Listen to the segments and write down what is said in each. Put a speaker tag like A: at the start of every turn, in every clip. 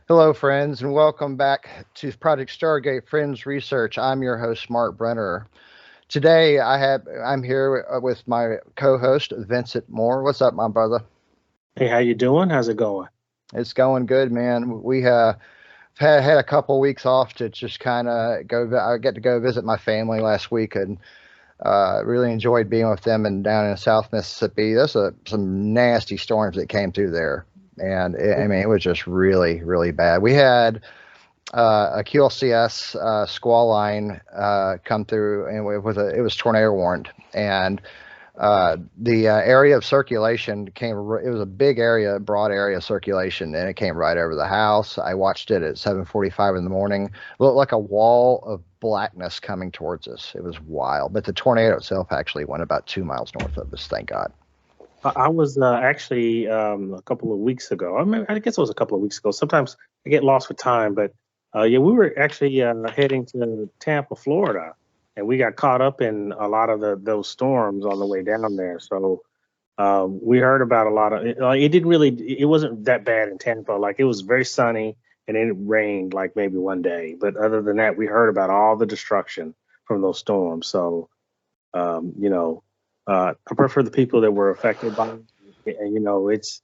A: Hello, friends, and welcome back to Project Stargate Fringe Research. I'm your host, Mark Brenner. Today, I'm here with my co-host, Vincent Moore. What's up, my brother?
B: Hey, how you doing? How's it going?
A: It's going good, man. We had a couple weeks off to just kind of go. I get to go visit my family last week, and really enjoyed being with them and down in South Mississippi. There's some nasty storms that came through there, and I mean, it was just really, really bad. We had a QLCS squall line come through, and it was tornado warned, and the area of circulation came. It was a big area, broad area of circulation, and it came right over the house. I watched it at 7:45 in the morning. It looked like a wall of blackness coming towards us. It was wild, but the tornado itself actually went about 2 miles north of us. Thank God.
B: I was actually a couple of weeks ago. I guess it was a couple of weeks ago. Sometimes I get lost with time, but yeah, we were actually heading to Tampa, Florida, and we got caught up in a lot of those storms on the way down there. So we heard about a lot of it. It didn't really, it wasn't that bad in Tampa. Like it was very sunny, and then it rained like maybe one day. But other than that, we heard about all the destruction from those storms. So Um, you know, I prefer the people that were affected by it. And it's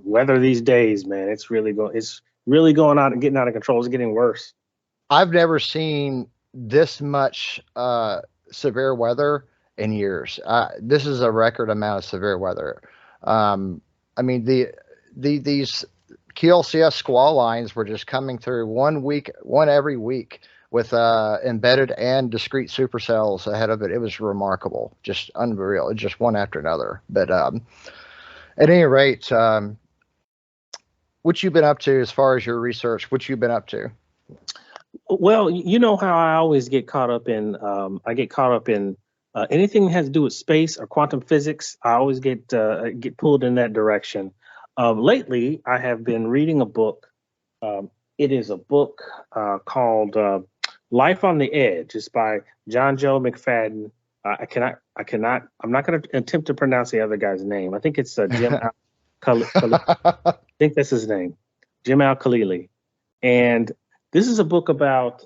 B: weather these days, man. It's really going out and getting out of control. It's getting worse.
A: I've never seen this much severe weather in years. This is a record amount of severe weather. I mean, these QLCS squall lines were just coming through one every week with embedded and discrete supercells ahead of it. It was remarkable, just unreal, just one after another. But at any rate, what you been up to as far as your research? What you been up to?
B: Well, you know how I always get caught up in I get caught up in anything that has to do with space or quantum physics. I always get pulled in that direction. Lately, I have been reading a book. It is a book called Life on the Edge. It's by John Joe McFadden. I'm not going to attempt to pronounce the other guy's name. I think it's Jim. I think that's his name, Jim Al Khalili. And this is a book about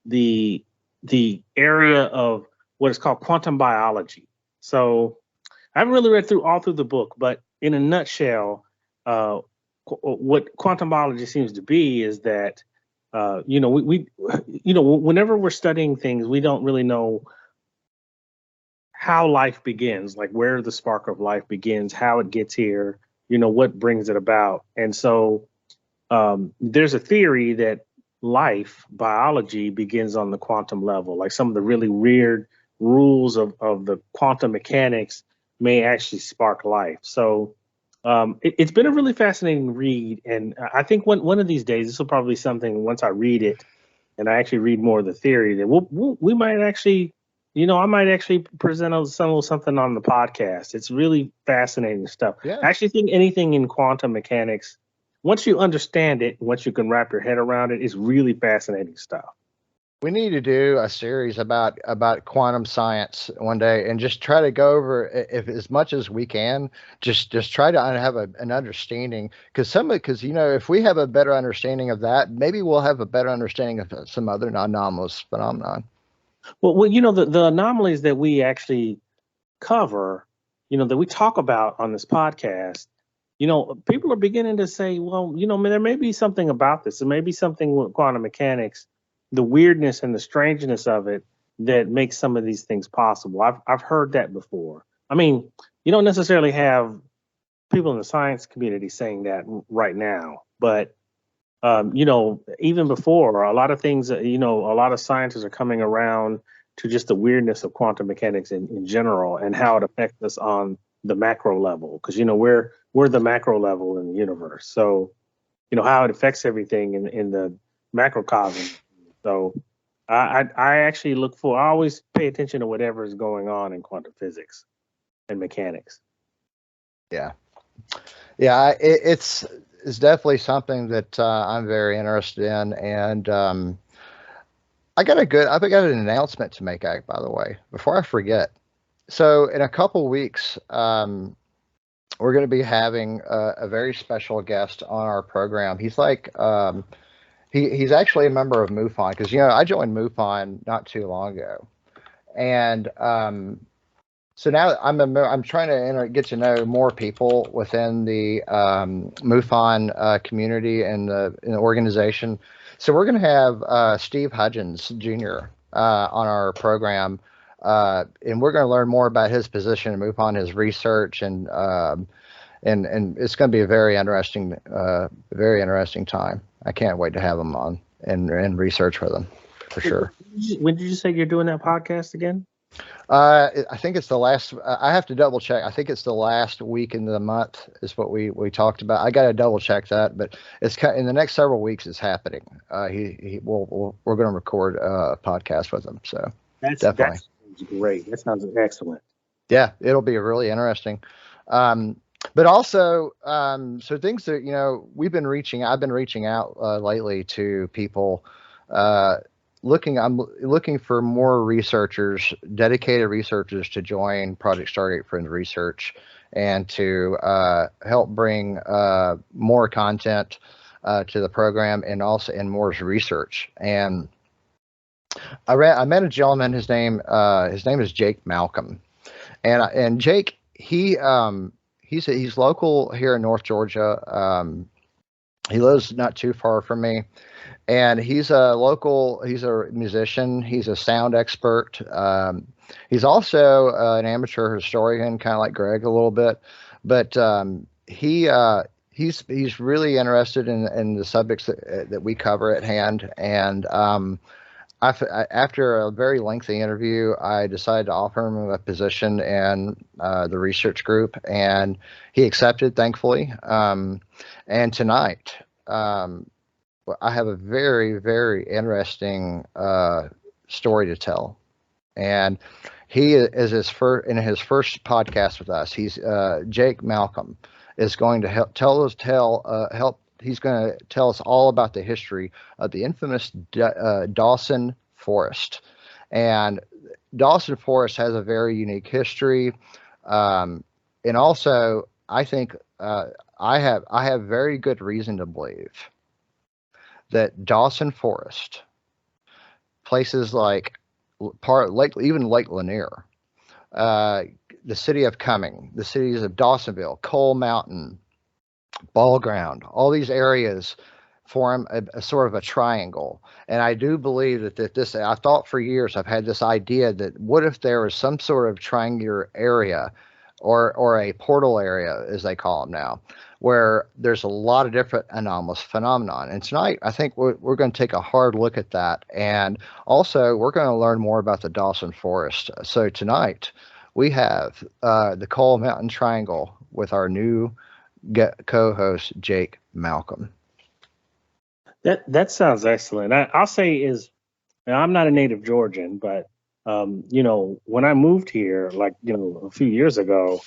B: the the area of what is called quantum biology. So I haven't really read through all through the book, but in a nutshell, uh, what quantum biology seems to be is that we whenever we're studying things, we don't really know how life begins, like where the spark of life begins, how it gets here, what brings it about. And so there's a theory that life, biology, begins on the quantum level. Like some of the really weird rules of the quantum mechanics may actually spark life. So it's been a really fascinating read. And I think one of these days, this will probably be something once I read it and I actually read more of the theory that we might actually, I might actually present something on the podcast. It's really fascinating stuff.
A: Yeah.
B: I actually think anything in quantum mechanics, once you understand it, once you can wrap your head around it, it's really fascinating stuff.
A: We need to do a series about quantum science one day and just try to go over if as much as we can. Just try to have an understanding because if we have a better understanding of that, maybe we'll have a better understanding of some other anomalous phenomenon.
B: Well, the anomalies that we actually cover, that we talk about on this podcast, people are beginning to say, well, man, there may be something about this. There may be something with quantum mechanics, the weirdness and the strangeness of it that makes some of these things possible. I've heard that before. I mean, you don't necessarily have people in the science community saying that right now, but even before, a lot of things, a lot of scientists are coming around to just the weirdness of quantum mechanics in general and how it affects us on the macro level. Because we're the macro level in the universe, so how it affects everything in the macrocosm. So I actually I always pay attention to whatever is going on in quantum physics and mechanics.
A: Yeah, yeah, it's definitely something that I'm very interested in, and I've got an announcement to make, by the way, before I forget. So in a couple weeks, we're going to be having a very special guest on our program. He's like he's actually a member of MUFON because I joined MUFON not too long ago, and so now I'm trying to get to know more people within the MUFON community and in the organization. So we're going to have Steve Hudgens Jr. On our program, and we're going to learn more about his position in MUFON, his research, and it's going to be a very interesting time. I can't wait to have him on and research with him for sure.
B: When did you say you're doing that podcast again?
A: I think it's the last. I have to double check. I think it's the last week in the month is what we talked about. I got to double check that, but it's in the next several weeks. It's happening. We're going to record a podcast with him. So definitely.
B: That's great. That sounds excellent.
A: Yeah, it'll be really interesting. But also, so things that I've been reaching out lately to people. I'm looking for more researchers, dedicated researchers to join Project Stargate Fringe Research and to help bring more content to the program and also more research. And I met a gentleman. His name is Jake Malcolm, and Jake he's local here in North Georgia. He lives not too far from me. And he's a musician. He's a sound expert. He's also an amateur historian, kind of like Greg a little bit. But he's really interested in the subjects that we cover at hand. And after a very lengthy interview, I decided to offer him a position in the research group, and he accepted, thankfully. And tonight, I have a very, very interesting story to tell, and he is his first podcast with us. He's Jake Malcolm is going to help. He's going to tell us all about the history of the infamous Dawson Forest, and Dawson Forest has a very unique history, and also I think I have very good reason to believe that Dawson Forest, places like even Lake Lanier, the city of Cumming, the cities of Dawsonville, Coal Mountain, Ball Ground, all these areas form a sort of a triangle. And I do believe that I thought for years, I've had this idea that what if there was some sort of triangular area or a portal area, as they call them now, where there's a lot of different anomalous phenomenon. And tonight, I think we're going to take a hard look at that. And also, we're going to learn more about the Dawson Forest. So tonight, we have the Coal Mountain Triangle with our new co-host, Jake Malcolm.
B: That sounds excellent. I'll say I'm not a native Georgian, but when I moved here, a few years ago,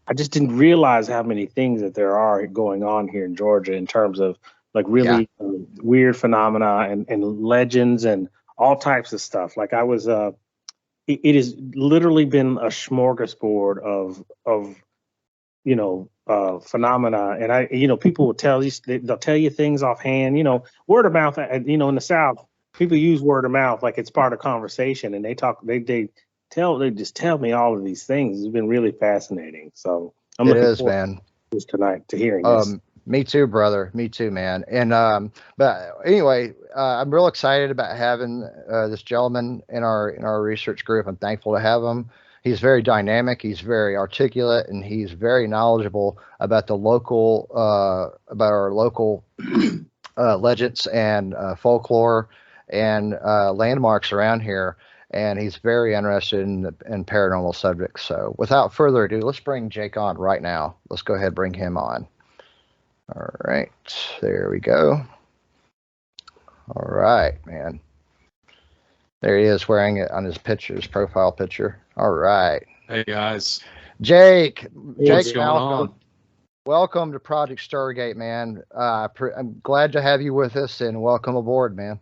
B: I just didn't realize how many things that there are going on here in Georgia in terms of really weird phenomena and legends and all types of stuff. Like I was, it has literally been a smorgasbord of phenomena. And people will tell you, they'll tell you things offhand, word of mouth, in the South, people use word of mouth like it's part of conversation, and they just tell me all of these things. It's been really fascinating. So I'm looking forward to tonight to hearing this.
A: Me too, brother. Me too, man. And but anyway, I'm real excited about having this gentleman in our research group. I'm thankful to have him. He's very dynamic. He's very articulate, and he's very knowledgeable about our local legends and folklore and landmarks around here. And he's very interested in paranormal subjects. So without further ado, let's bring Jake on right now. Let's go ahead and bring him on. All right, there we go. All right, man. There he is wearing it on his profile picture. All right.
C: Hey, guys.
A: Jake
C: What's going on?
A: Welcome to Project Stargate, man. I'm glad to have you with us, and welcome aboard, man.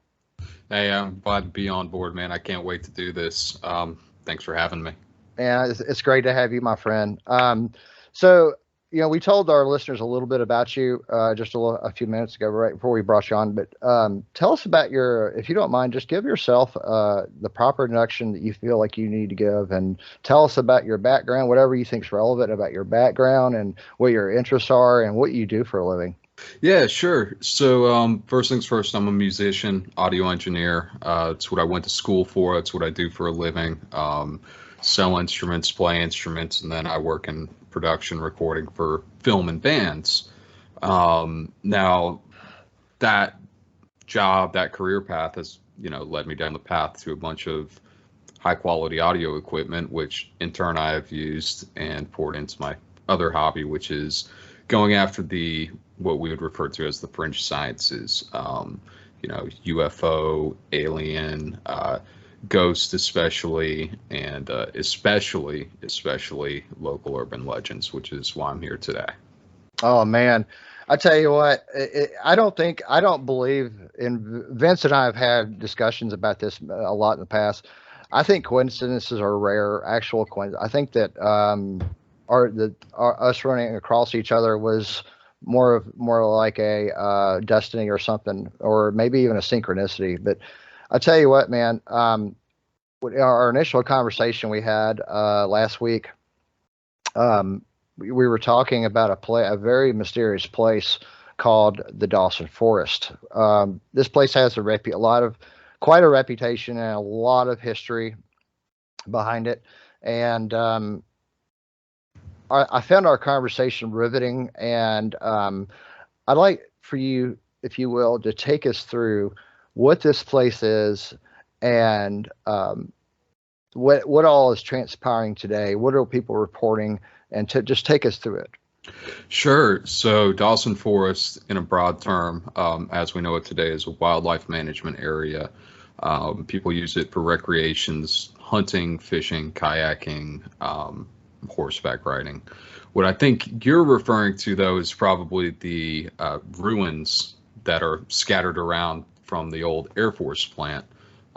C: Hey, I'm glad to be on board, man. I can't wait to do this. Thanks for having me.
A: Yeah, it's great to have you, my friend. So we told our listeners a little bit about you just a few minutes ago, right before we brought you on. But tell us about if you don't mind, just give yourself the proper introduction that you feel like you need to give, and tell us about your background, whatever you think is relevant about your background and what your interests are and what you do for a living.
C: Yeah, sure. So first things first, I'm a musician, audio engineer. It's what I went to school for. It's what I do for a living. Sell instruments, play instruments, and then I work in production recording for film and bands. Now that job, that career path has, led me down the path to a bunch of high quality audio equipment, which in turn I have used and poured into my other hobby, which is going after what we would refer to as the fringe sciences, UFO, alien, ghost, especially, and especially local urban legends, which is why I'm here today.
A: Oh man, I tell you what, I don't believe in Vince and I have had discussions about this a lot in the past. I think coincidences are rare, actual coincidences. I think that us running across each other was more like a destiny or something, or maybe even a synchronicity. But I tell you what, man, our initial conversation we had last week, we were talking about a very mysterious place called the Dawson Forest. This place has quite a reputation and a lot of history behind it. And I found our conversation riveting, and I'd like for you, if you will, to take us through what this place is and what all is transpiring today. What are people reporting, and to just take us through it.
C: Sure. So Dawson Forest, in a broad term, as we know it today, is a wildlife management area. People use it for recreations, hunting, fishing, kayaking, horseback riding. What I think you're referring to, though, is probably the ruins that are scattered around from the old Air Force plant,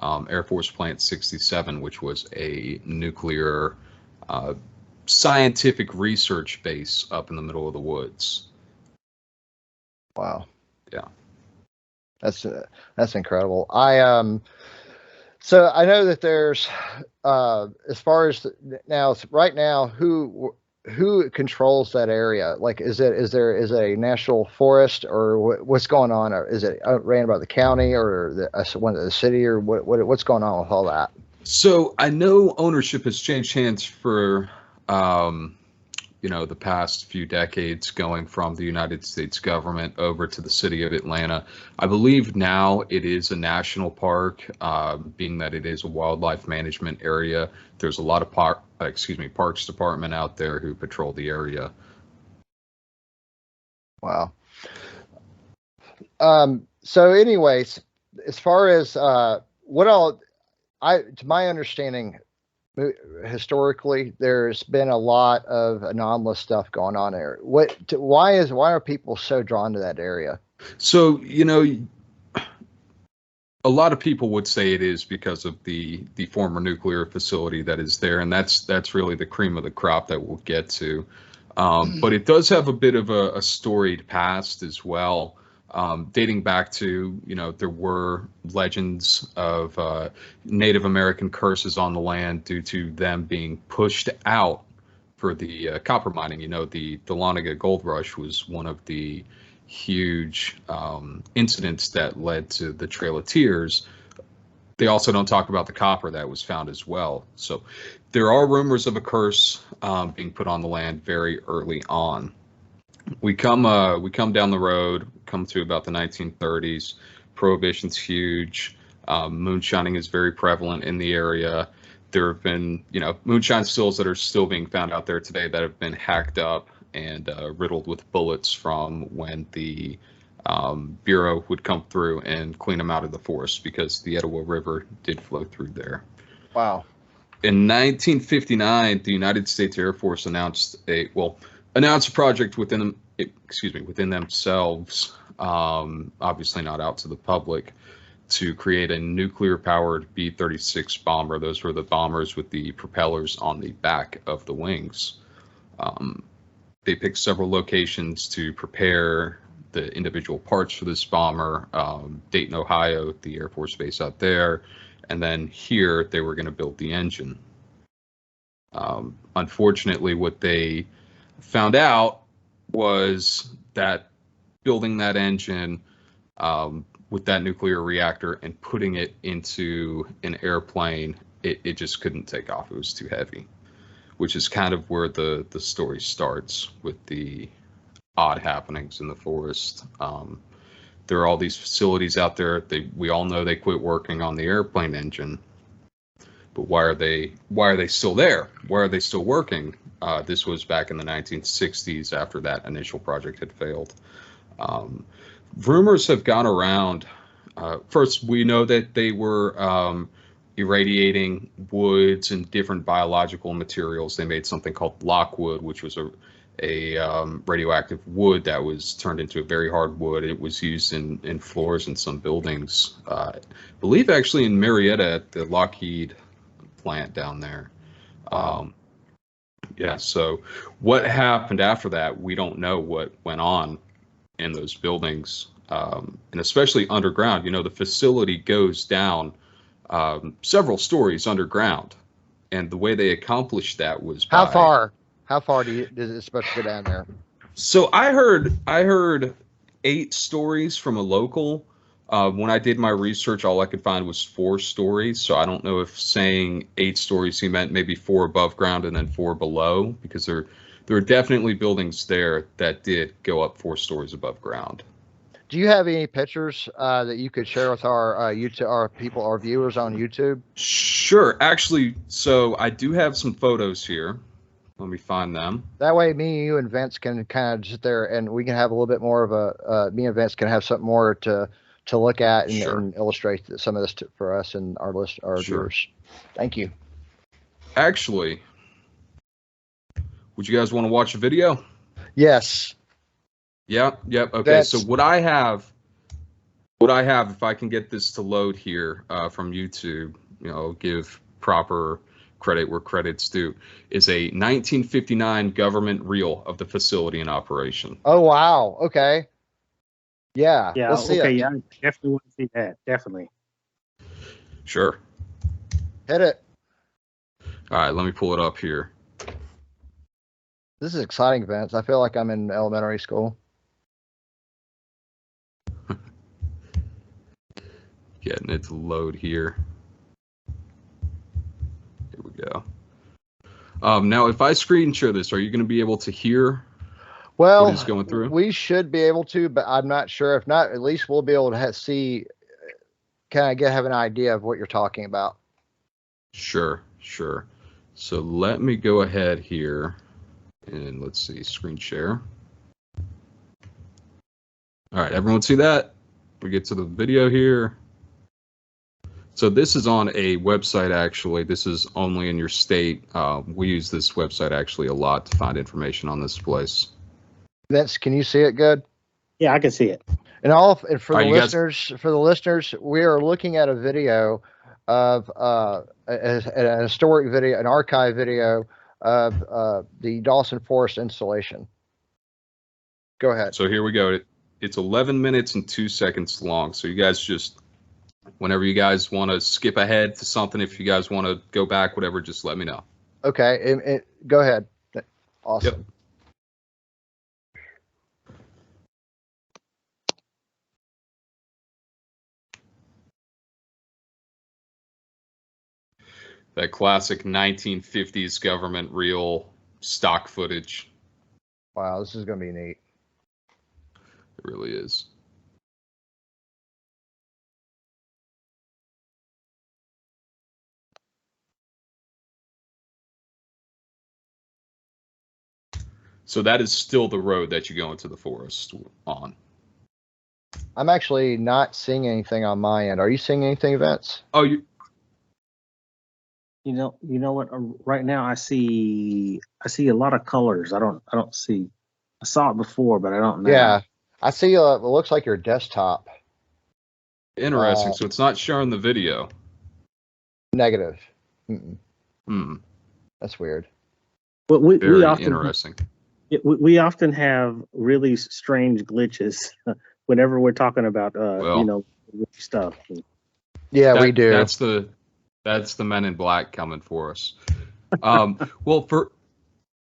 C: Air Force Plant 67, which was a nuclear scientific research base up in the middle of the woods.
A: Wow.
C: Yeah.
A: That's incredible. So I know that there's as far as right now, who controls that area? Like, is there a national forest, or what's going on? Or is it ran by the county or the city, or what's going on with all that?
C: So I know ownership has changed hands for the past few decades, going from the United States government over to the city of Atlanta. I believe now it is a national park, being that it is a wildlife management area. There's a lot of Parks Department out there who patrol the area.
A: Wow. So anyways, as far as to my understanding, historically, there's been a lot of anomalous stuff going on there. Why are people so drawn to that area?
C: So, a lot of people would say it is because of the former nuclear facility that is there, and that's really the cream of the crop that we'll get to. But it does have a bit of a storied past as well, dating back to, there were legends of Native American curses on the land due to them being pushed out for the copper mining. The Dahlonega Gold Rush was one of the huge incidents that led to the Trail of Tears. They also don't talk about the copper that was found as well. So there are rumors of a curse being put on the land very early on. We come down the road, come to about the 1930s. Prohibition's huge. Moonshining is very prevalent in the area. There have been, moonshine stills that are still being found out there today that have been hacked up and riddled with bullets from when the Bureau would come through and clean them out of the forest, because the Etowah River did flow through there.
A: Wow.
C: In 1959, the United States Air Force announced a project within themselves, obviously not out to the public, to create a nuclear-powered B-36 bomber. Those were the bombers with the propellers on the back of the wings. They picked several locations to prepare the individual parts for this bomber. Dayton, Ohio, the Air Force Base out there, and then here they were going to build the engine. Unfortunately, what they found out was that building that engine with that nuclear reactor and putting it into an airplane, it just couldn't take off. It was too heavy, which is kind of where the story starts with the odd happenings in the forest. There are all these facilities out there. We all know they quit working on the airplane engine, but why are they still there? Why are they still working? This was back in the 1960s after that initial project had failed. Rumors have gone around. First, we know that they were irradiating woods and different biological materials. They made something called lockwood, which was a radioactive wood that was turned into a very hard wood. It was used in floors in some buildings. I believe actually in Marietta at the Lockheed plant down there. Yeah, so what happened after that, we don't know what went on in those buildings, and especially underground. You know, the facility goes down several stories underground, and the way they accomplished that was
A: How far does it supposed to go down there?
C: So I heard 8 stories from a local. When I did my research, all I could find was 4 stories. So I don't know if saying 8 stories he meant maybe 4 above ground and then 4 below, because there are definitely buildings there that did go up 4 stories above ground.
A: Do you have any pictures that you could share with our YouTube, our viewers on YouTube?
C: Sure. Actually, so I do have some photos here. Let me find them.
A: That way, me, you, and Vince can kind of sit there, and we can have a little bit more of a. Me and Vince can have something more to look at and,
C: Sure.
A: and illustrate some of this for us and our
C: Sure.
A: viewers. Thank you.
C: Actually, would you guys want to watch a video?
A: Yes.
C: Yep. Okay. So what I have, if I can get this to load here from YouTube, give proper credit where credit's due, is a 1959 government reel of the facility in operation.
A: Oh, wow. Okay. Yeah.
B: Yeah.
A: Let's see
B: Okay.
A: it.
B: Yeah. I definitely want to see that. Definitely.
C: Sure.
A: Hit it.
C: All right. Let me pull it up here.
A: This is exciting, Vince. I feel like I'm in elementary school.
C: Getting it to load here. Here we go. Now, if I screen share this, are you going to be able to hear what is going through?
A: We should be able to, but I'm not sure. If not, at least we'll be able to see, have an idea of what you're talking about.
C: Sure. So let me go ahead here and let's see, screen share. All right, everyone see that? We get to the video here. So this is on a website, actually. This is only in your state. We use this website actually a lot to find information on this place.
A: Vince, can you see it good?
B: Yeah, I can see it.
A: And for the listeners, we are looking at a video of an historic video, an archive video of the Dawson Forest installation. Go ahead.
C: So here we go. It's 11 minutes and 2 seconds long. So you guys just, whenever you guys want to skip ahead to something, if you guys want to go back, whatever, just let me know.
A: Okay, go ahead. Awesome.
C: Yep. That classic 1950s government reel stock footage.
A: Wow, this is going to be neat.
C: It really is. So that is still the road that you go into the forest on.
A: I'm actually not seeing anything on my end. Are you seeing anything, Vince?
C: Oh,
B: You know what? Right now, I see a lot of colors. I don't see. I saw it before, but I don't know.
A: Yeah, I see. It looks like your desktop.
C: interesting. So it's not showing the video.
A: Negative.
C: Hmm.
A: That's weird.
B: But we
C: Very
B: often
C: interesting.
B: We often have really strange glitches whenever we're talking about stuff.
A: Yeah, we do.
C: That's the Men in Black coming for us. Well,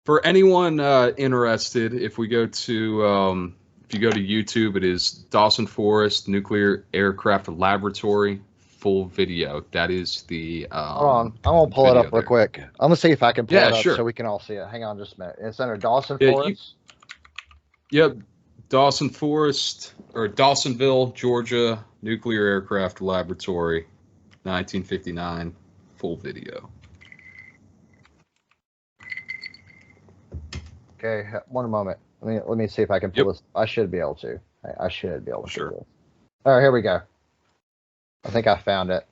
C: for anyone interested, if you go to YouTube, it is Dawson Forest Nuclear Aircraft Laboratory full video. That is the
A: hold on, I'm gonna pull it up real quick. I'm gonna see if I can pull it up
C: sure.
A: so we can all see it. Hang on just a minute. It's under Dawson Forest.
C: Yep, Dawson Forest or Dawsonville, Georgia Nuclear Aircraft Laboratory, 1959 full video.
A: Okay, one moment. Let me see if I can pull this. I should be able to. I should be able to.
C: Sure.
A: Do this. All right, here we go. I think I found it.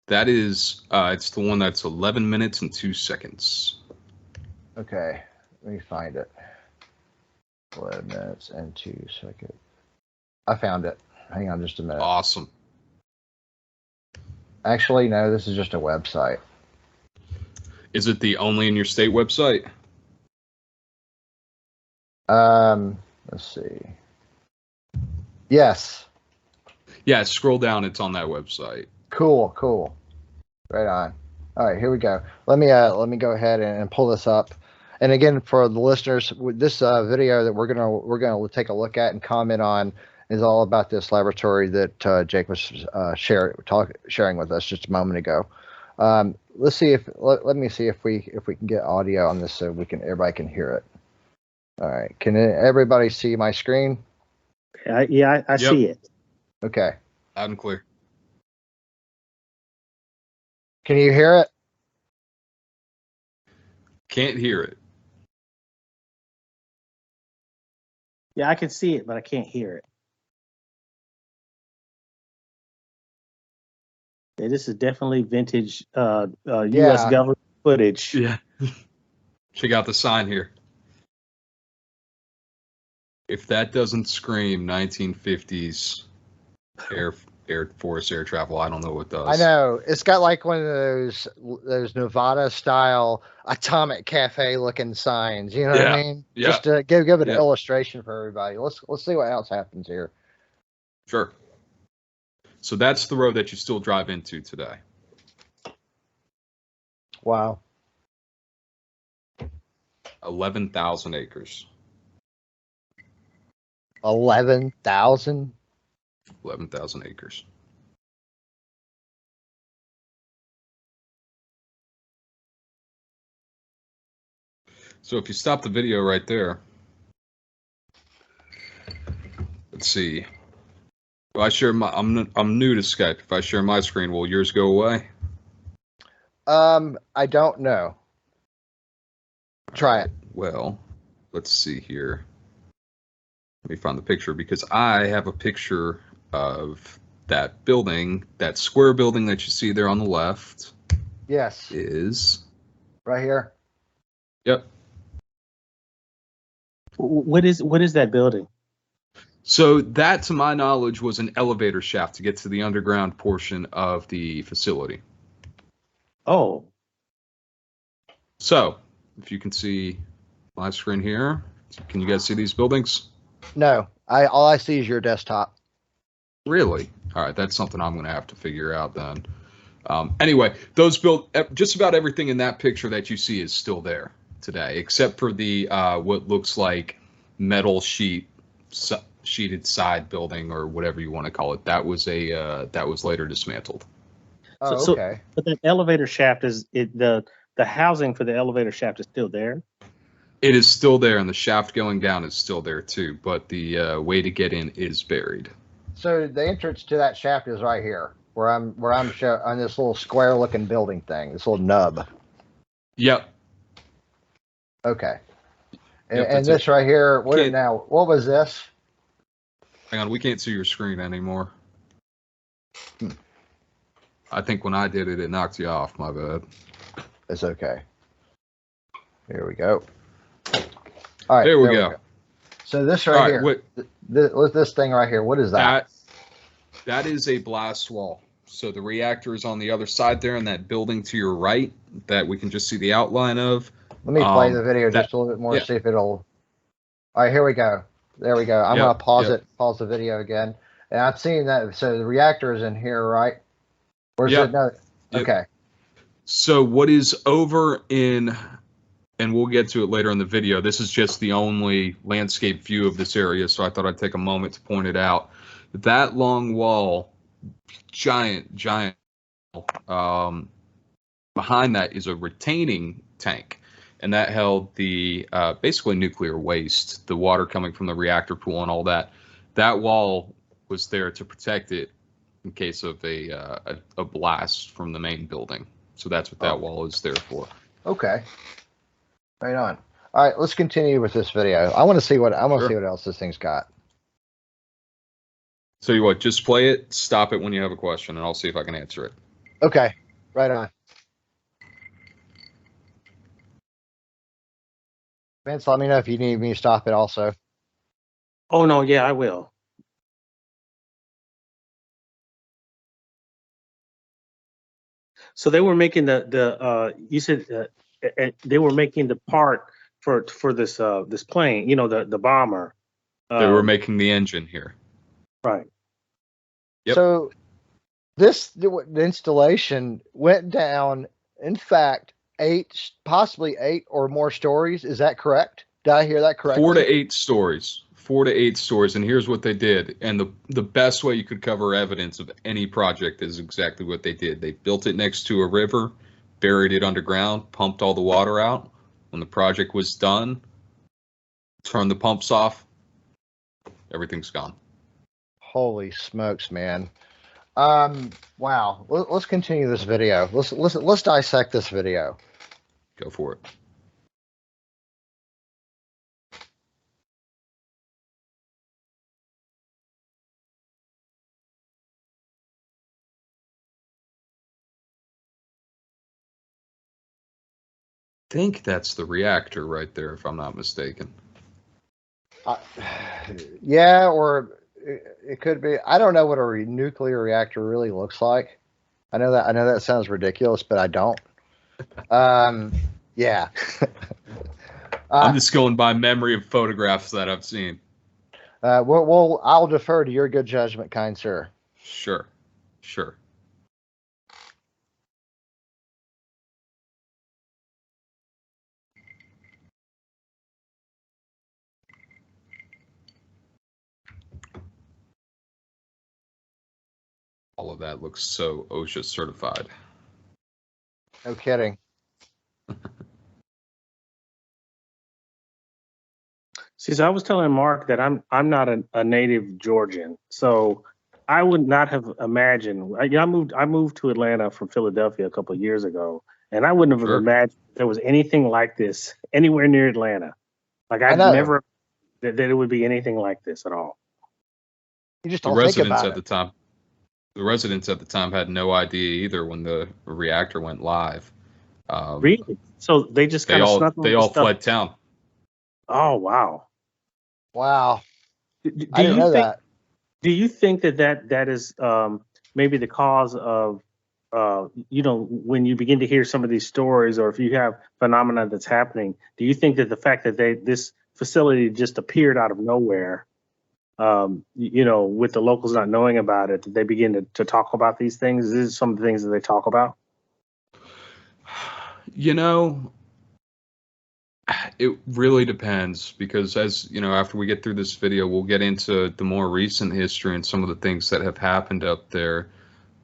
C: That is, it's the one that's 11 minutes and 2 seconds.
A: Okay, let me find it. 11 minutes and 2 seconds. I found it. Hang on just a minute.
C: Awesome.
A: Actually, no, this is just a website.
C: Is it the only in your state website?
A: Let's see. Yes.
C: Yeah, scroll down. It's on that website.
A: Cool. Right on. All right, here we go. Let me go ahead and pull this up. And again, for the listeners, this video that we're gonna take a look at and comment on is all about this laboratory that Jake was sharing with us just a moment ago. Let's see if let me see if we can get audio on this so everybody can hear it. All right, can everybody see my screen?
B: Yeah, I see it.
A: Okay.
C: Loud and clear.
A: Can you hear it?
C: Can't hear it.
B: Yeah, I can see it, but I can't hear it. Yeah, this is definitely vintage U.S. government footage.
C: Yeah. Check out the sign here. If that doesn't scream 1950s Air Force air travel, I don't know what does.
A: I know. It's got like one of those Nevada style atomic cafe looking signs. You know what I mean?
C: Yeah.
A: Just to give it an illustration for everybody. Let's see what else happens here.
C: Sure. So that's the road that you still drive into today.
A: Wow.
C: 11,000 acres.
A: 11,000?
C: 11,000 acres. So if you stop the video right there, let's see. If I share my, I'm new to Skype. If I share my screen, will yours go away?
A: I don't know. Try it.
C: Well, let's see here. Let me find the picture because I have a picture of that building, that square building that you see there on the left.
A: Yes.
C: Is
A: right here.
C: Yep.
B: What is that building?
C: So that, to my knowledge, was an elevator shaft to get to the underground portion of the facility.
B: Oh.
C: So, if you can see my screen here, can you guys see these buildings?
A: No, all I see is your desktop.
C: Really? All right, that's something I'm going to have to figure out then. Anyway, just about everything in that picture that you see is still there today, except for the what looks like metal sheeted side building or whatever you want to call it. That was later dismantled.
A: Oh, okay.
B: But the elevator shaft the housing for the elevator shaft is still there?
C: It is still there, and the shaft going down is still there too, but the way to get in is buried.
A: So the entrance to that shaft is right here, where I'm on this little square-looking building thing, this little nub.
C: Yep.
A: Okay. And this right here, what was this?
C: Hang on, we can't see your screen anymore. I think when I did it, it knocked you off. My bad.
A: It's okay. Here we go. All right.
C: There we go.
A: So this right here, this thing right here, what is that?
C: That is a blast wall. So the reactor is on the other side there in that building to your right that we can just see the outline of.
A: Let me play the video just a little bit more,
C: yeah.
A: see if it'll. All right, here we go. There we go. I'm going to pause it, pause the video again. And I'm seeing that. So the reactor is in here, right? Or is it? No. Okay.
C: So what is over in, and we'll get to it later in the video, this is just the only landscape view of this area, so I thought I'd take a moment to point it out. That long wall, giant, behind that is a retaining tank, and that held the basically nuclear waste, the water coming from the reactor pool and all that. That wall was there to protect it in case of a blast from the main building. So that's what that wall is there for.
A: Okay. Right on. All right, let's continue with this video. I want to see what see what else this thing's got.
C: So you what? Just play it. Stop it when you have a question, and I'll see if I can answer it.
A: Okay. Right on. Vince, let me know if you need me to stop it also.
B: Oh, no, yeah, I will. So they were making you said they were making the part for this this plane, the bomber.
C: They were making the engine here.
B: Right.
C: Yep.
A: So the installation went down, in fact, possibly eight or more stories. Is that correct? Did I hear that correctly?
C: 4 to 8 stories. 4 to 8 stories. And here's what they did. And the best way you could cover evidence of any project is exactly what they did. They built it next to a river, buried it underground, pumped all the water out. When the project was done, turned the pumps off, everything's gone.
A: Holy smokes, man. Wow. Let's continue this video. Let's dissect this video.
C: Go for it. I think that's the reactor right there, if I'm not mistaken.
A: Yeah, or it could be. I don't know what a nuclear reactor really looks like. I know that sounds ridiculous, but I don't. Yeah.
C: I'm just going by memory of photographs that I've seen.
A: Well, I'll defer to your good judgment, kind sir.
C: Sure. All of that looks so OSHA certified.
A: No kidding.
B: See, so I was telling Mark that I'm not a native Georgian, so I would not have imagined. I moved to Atlanta from Philadelphia a couple of years ago, and I wouldn't have imagined there was anything like this anywhere near Atlanta. Like I'd never that it would be anything like this at all.
A: You just don't think about it.
C: The residents at the time had no idea either when the reactor went live.
B: Really? So they just kind of snuck
C: they all fled town.
B: Oh wow!
A: Wow. I didn't know that.
B: Do you think that is maybe the cause of when you begin to hear some of these stories, or if you have phenomena that's happening? Do you think that the fact that this facility just appeared out of nowhere, with the locals not knowing about it, that they begin to talk about these things? Is this some of the things that they talk about?
C: It really depends, because as you know, after we get through this video, we'll get into the more recent history and some of the things that have happened up there.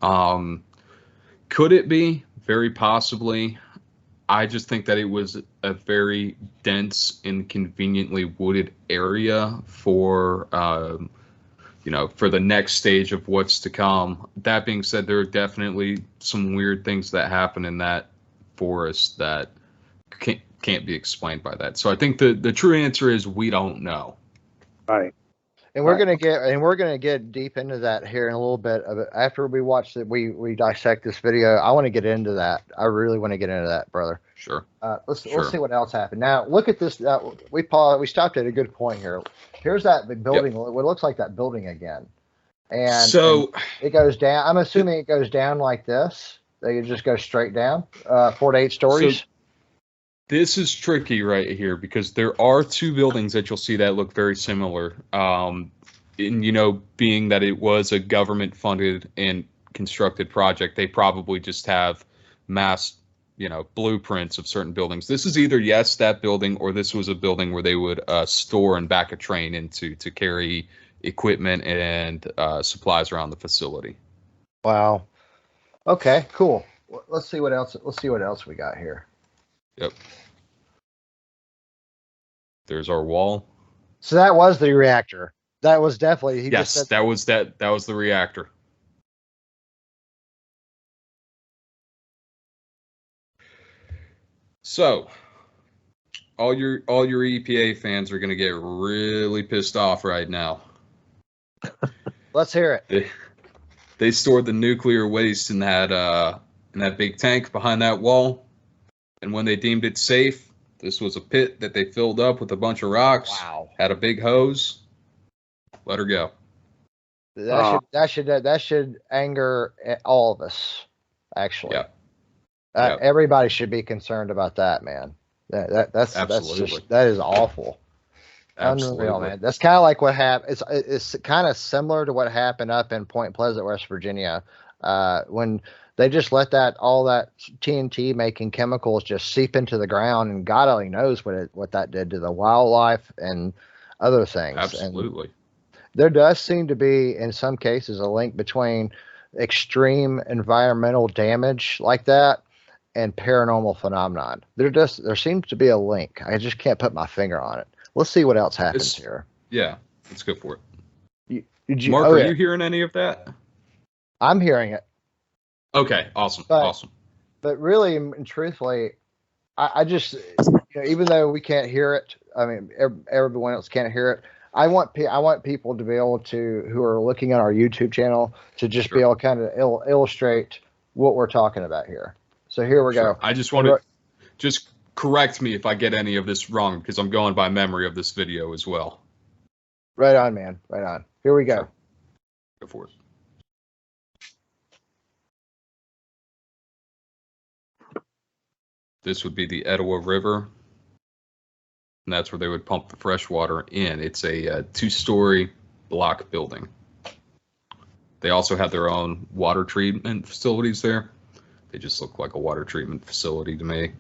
C: Could it be? Very possibly. I just think that it was a very dense and conveniently wooded area for, for the next stage of what's to come. That being said, there are definitely some weird things that happen in that forest that can't be explained by that. So I think the true answer is we don't know.
B: Right.
A: And we're gonna get deep into that here in a little bit. After we watch we dissect this video. I want to get into that. I really want to get into that, brother.
C: Sure.
A: Let's see what else happened. Now look at this. We stopped at a good point here. Here's that building. Yep. What looks like that building again. And
C: so
A: it goes down. I'm assuming it goes down like this. They just go straight down. 4 to 8 stories.
C: This is tricky right here because there are two buildings that you'll see that look very similar. And being that it was a government-funded and constructed project, they probably just have mass, blueprints of certain buildings. This is either, yes, that building, or this was a building where they would store and back a train into to carry equipment and supplies around the facility.
A: Wow. Okay, cool. Let's see what else. Let's see what else we got here.
C: Yep. There's our wall.
A: So that was the reactor. That was definitely.
C: Yes, that was the reactor. So, all your EPA fans are going to get really pissed off right now.
A: Let's hear it.
C: They stored the nuclear waste in that big tank behind that wall, and when they deemed it safe, this was a pit that they filled up with a bunch of rocks.
A: Wow.
C: Had a big hose. Let her go.
A: That should anger all of us. Actually.
C: Yeah.
A: Everybody should be concerned about that, man. That's
C: Absolutely.
A: That is awful.
C: Absolutely.
A: Unreal, man. That's kind of like what happened. It's kind of similar to what happened up in Point Pleasant, West Virginia, when they just let all that TNT making chemicals just seep into the ground, and God only knows what that did to the wildlife and other things.
C: Absolutely.
A: And there does seem to be, in some cases, a link between extreme environmental damage like that and paranormal phenomenon. There seems to be a link. I just can't put my finger on it. Let's see what else happens here.
C: Yeah, let's go for it.
A: Did you,
C: Mark, are you hearing any of that?
A: I'm hearing it.
C: Okay, awesome.
A: But really and truthfully, I just, even though we can't hear it, I mean, everyone else can't hear it. I want people to be able to, who are looking at our YouTube channel, to just be able to kind of illustrate what we're talking about here. So here we go.
C: I just want to just correct me if I get any of this wrong, because I'm going by memory of this video as well.
A: Right on, man. Right on. Here we go.
C: Sure. Go for it. This would be the Etowah River, and that's where they would pump the fresh water in. It's a 2-story block building. They also have their own water treatment facilities there. They just look like a water treatment facility to me.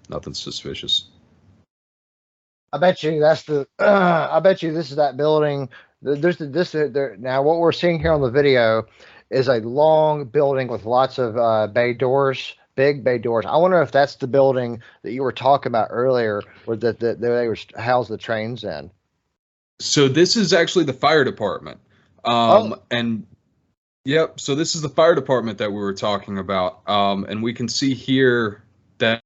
C: Nothing suspicious.
A: I bet you that's I bet you this is that building. Now what we're seeing here on the video is a long building with lots of bay doors. Big bay doors. I wonder if that's the building that you were talking about earlier, where they were housed the trains in.
C: So this is actually the fire department. And yep. So this is the fire department that we were talking about. And we can see here that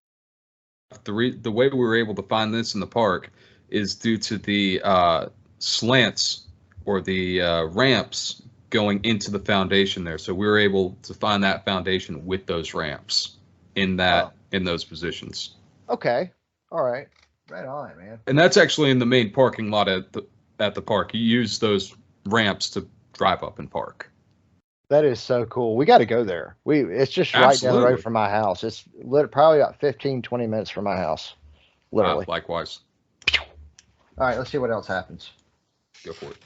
C: the way we were able to find this in the park is due to the slants or the ramps going into the foundation there. So we were able to find that foundation with those ramps in those positions.
A: Okay. All right. Right on, man.
C: And that's actually in the main parking lot at the park. You use those ramps to drive up and park.
A: That is so cool. We got to go there. It's just right down the road from my house. It's probably about 15, 20 minutes from my house. Literally.
C: Likewise.
A: All right, let's see what else happens.
C: Go for it.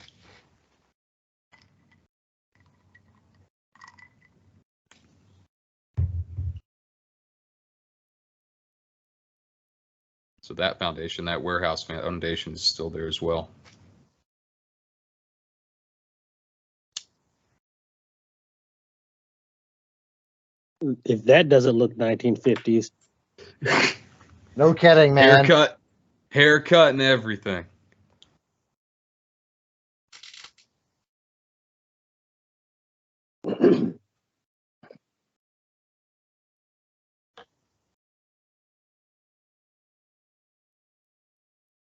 C: So that foundation, that warehouse foundation, is still there as well.
B: If that doesn't look 1950s.
A: No kidding, man.
C: Haircut and everything.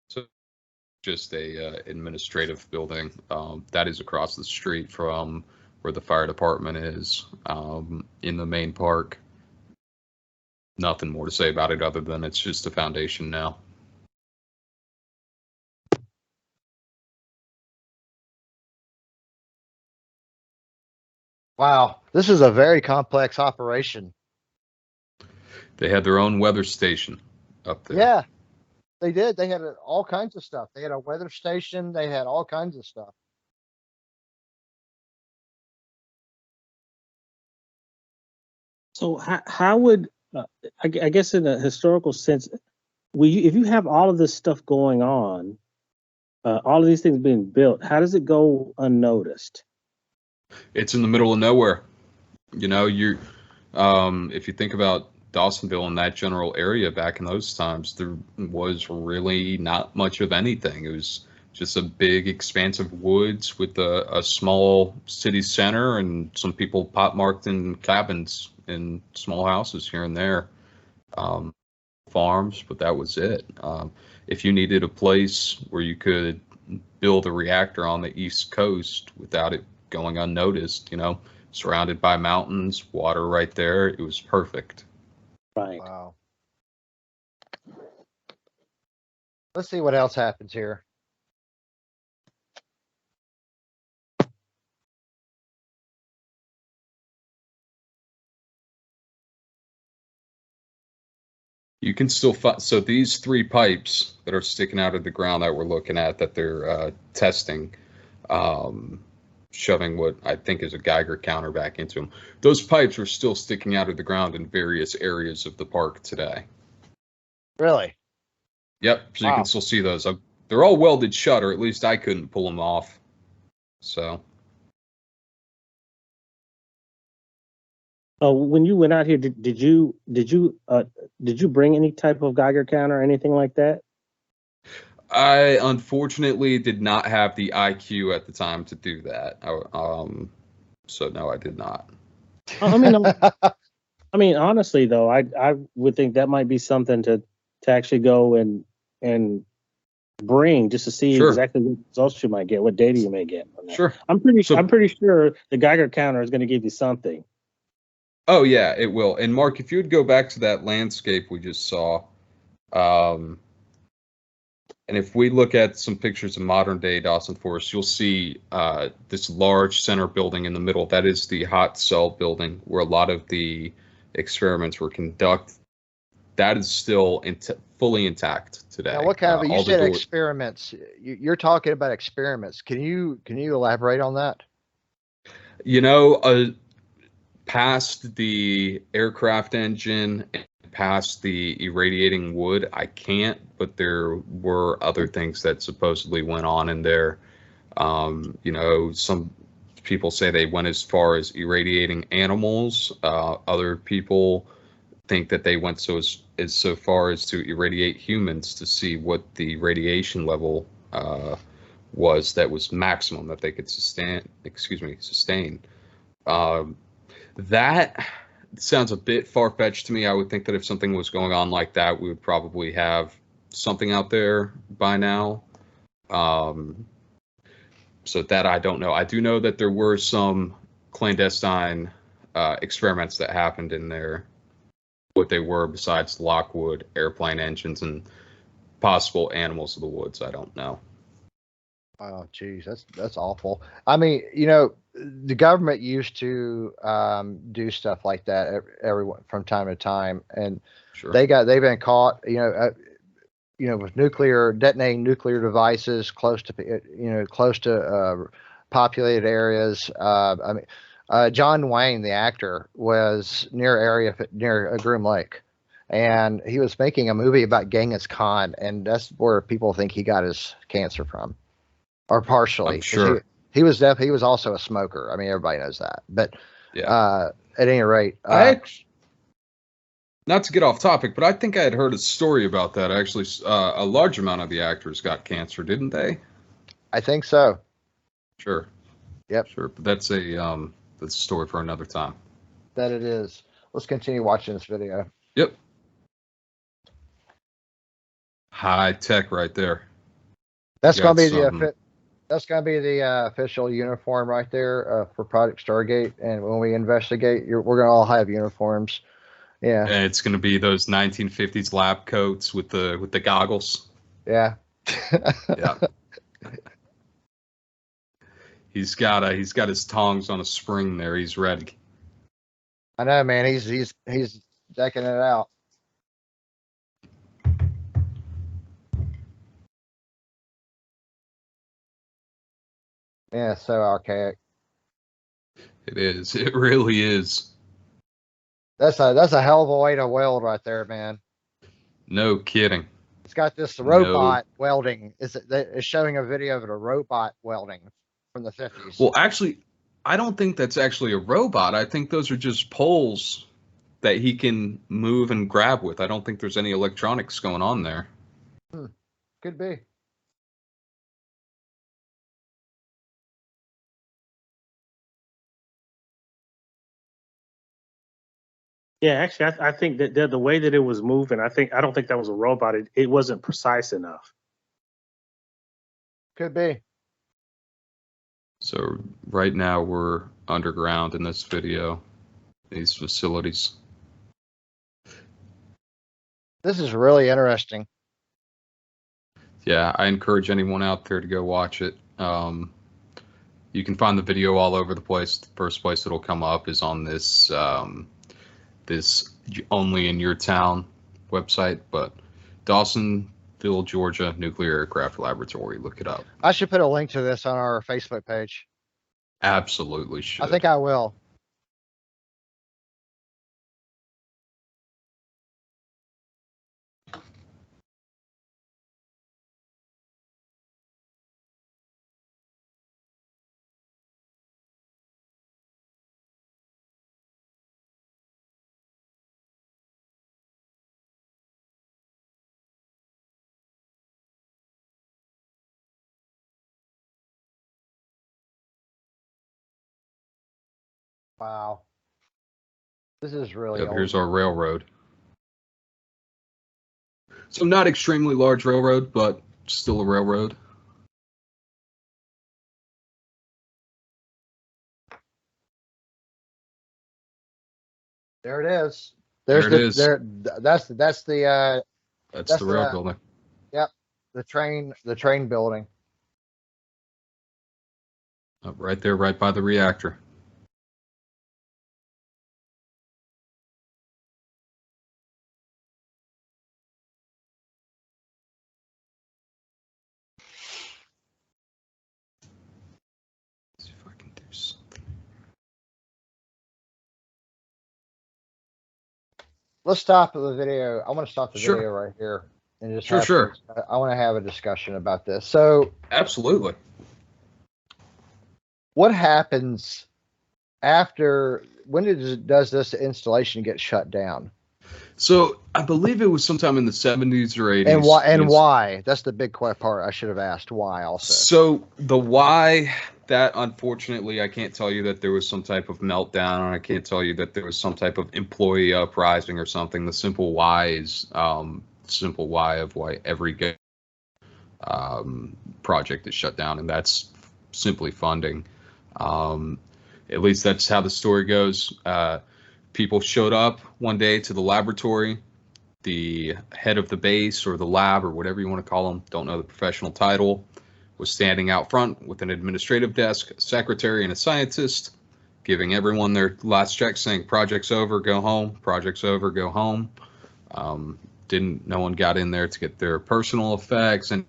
C: So just a administrative building that is across the street from where the fire department is, in the main park. Nothing more to say about it other than it's just a foundation now.
A: Wow, this is a very complex operation.
C: They had their own weather station. up there.
A: Yeah, they did. They had all kinds of stuff. They had a weather station. They had all kinds of stuff.
B: So how would I guess in a historical sense, if you have all of this stuff going on, all of these things being built, how does it go unnoticed?
C: It's in the middle of nowhere. You know, if you think about Dawsonville and that general area back in those times, there was really not much of anything. It was just a big expanse of woods with a small city center and some people pot-marked in cabins in small houses here and there, farms, but that was it. If you needed a place where you could build a reactor on the East Coast without it going unnoticed, you know, surrounded by mountains, water right there, it was perfect.
B: Right.
A: Wow. Let's see what else happens here.
C: You can still find, so these 3 pipes that are sticking out of the ground that we're looking at, that they're testing, shoving what I think is a Geiger counter back into them. Those pipes are still sticking out of the ground in various areas of the park today.
A: Really?
C: Yep, so you can still see those. They're all welded shut, or at least I couldn't pull them off. So.
B: When you went out here, did you bring any type of Geiger counter or anything like that?
C: I unfortunately did not have the IQ at the time to do that. So no, I did not.
B: I mean, honestly though, I would think that might be something to actually go and bring, just to see exactly what results you might get, what data you may get from that.
C: Sure.
B: I'm pretty sure the Geiger counter is going to give you something.
C: Oh yeah, it will. And Mark, if you would go back to that landscape we just saw, and if we look at some pictures of modern day Dawson Forest, you'll see this large center building in the middle. That is the hot cell building where a lot of the experiments were conducted. That is still fully intact today.
A: Now, what kind of, you said experiments, you're talking about experiments. Can you elaborate on that?
C: You know, past the aircraft engine, past the irradiating wood, I can't, but there were other things that supposedly went on in there. You know, some people say they went as far as irradiating animals. Other people think that they went so far as to irradiate humans to see what the radiation level was that was maximum that they could sustain. That sounds a bit far-fetched to me. I would think that if something was going on like that, we would probably have something out there by now. So that I don't know. I do know that there were some clandestine experiments that happened in there. What they were besides Lockwood, airplane engines, and possible animals of the woods, I don't know.
A: Oh, geez, that's awful. I mean, you know, the government used to do stuff like that from time to time, and they've been caught. You know, with detonating nuclear devices close to populated areas. I mean, John Wayne, the actor, was near Groom Lake, and he was making a movie about Genghis Khan, and that's where people think he got his cancer from. Or partially.
C: I'm sure.
A: He was also a smoker. I mean, everybody knows that. But at any rate,
C: not to get off topic, but I think I had heard a story about that. Actually, a large amount of the actors got cancer, didn't they?
A: I think so.
C: Sure.
A: Yep.
C: Sure, but that's a story for another time.
A: That it is. Let's continue watching this video.
C: Yep. High tech right there.
A: That's going to be That's going to be the official uniform right there for Project Stargate. And when we investigate, we're going to all have uniforms. Yeah.
C: And it's going to be those 1950s lab coats with the goggles.
A: Yeah.
C: Yeah. He's got his tongs on a spring there. He's ready.
A: I know, man. He's decking it out. Yeah, so archaic.
C: It is. It really is.
A: That's a hell of a way to weld right there, man.
C: No kidding.
A: It's got this robot welding. It's showing a video of a robot welding from the 50s.
C: Well, actually, I don't think that's actually a robot. I think those are just poles that he can move and grab with. I don't think there's any electronics going on there.
A: Could be.
B: Yeah, actually, I think that the way that it was moving, I don't think that was a robot. It wasn't precise enough.
A: Could be.
C: So right now we're underground in this video, these facilities.
A: This is really interesting.
C: Yeah, I encourage anyone out there to go watch it. You can find the video all over the place. The first place it'll come up is on this this Only in Your Town website, but Dawsonville, Georgia Nuclear Aircraft Laboratory. Look it up.
A: I should put a link to this on our Facebook page.
C: Absolutely should.
A: I think I will. Wow. This is really
C: Yep,
A: old.
C: here's our railroad. So not extremely large railroad, but still a railroad.
A: There it is. There's
C: There it is.
A: That's the
C: That's the rail building.
A: Yep. The train building.
C: Right there, right by the reactor. Let's see if I can do something.
A: Let's stop the video. I want to stop the
C: Sure.
A: video right here and just
C: Sure.
A: I want to have a discussion about this. So,
C: Absolutely.
A: what happens after? When does this installation get shut down?
C: So I believe it was sometime in the 70s or 80s.
A: And why? And why? That's the big part. I should have asked why also.
C: So the why, that unfortunately I can't tell you that there was some type of meltdown, and I can't tell you that there was some type of employee uprising or something. The simple why is simple why of why every project is shut down, and that's simply funding. At least that's how the story goes. People showed up one day to the laboratory. The head of the base or the lab or whatever you want to call them, don't know the professional title, was standing out front with an administrative desk, a secretary, and a scientist, giving everyone their last check, saying project's over, go home, project's over, go home. No one got in there to get their personal effects and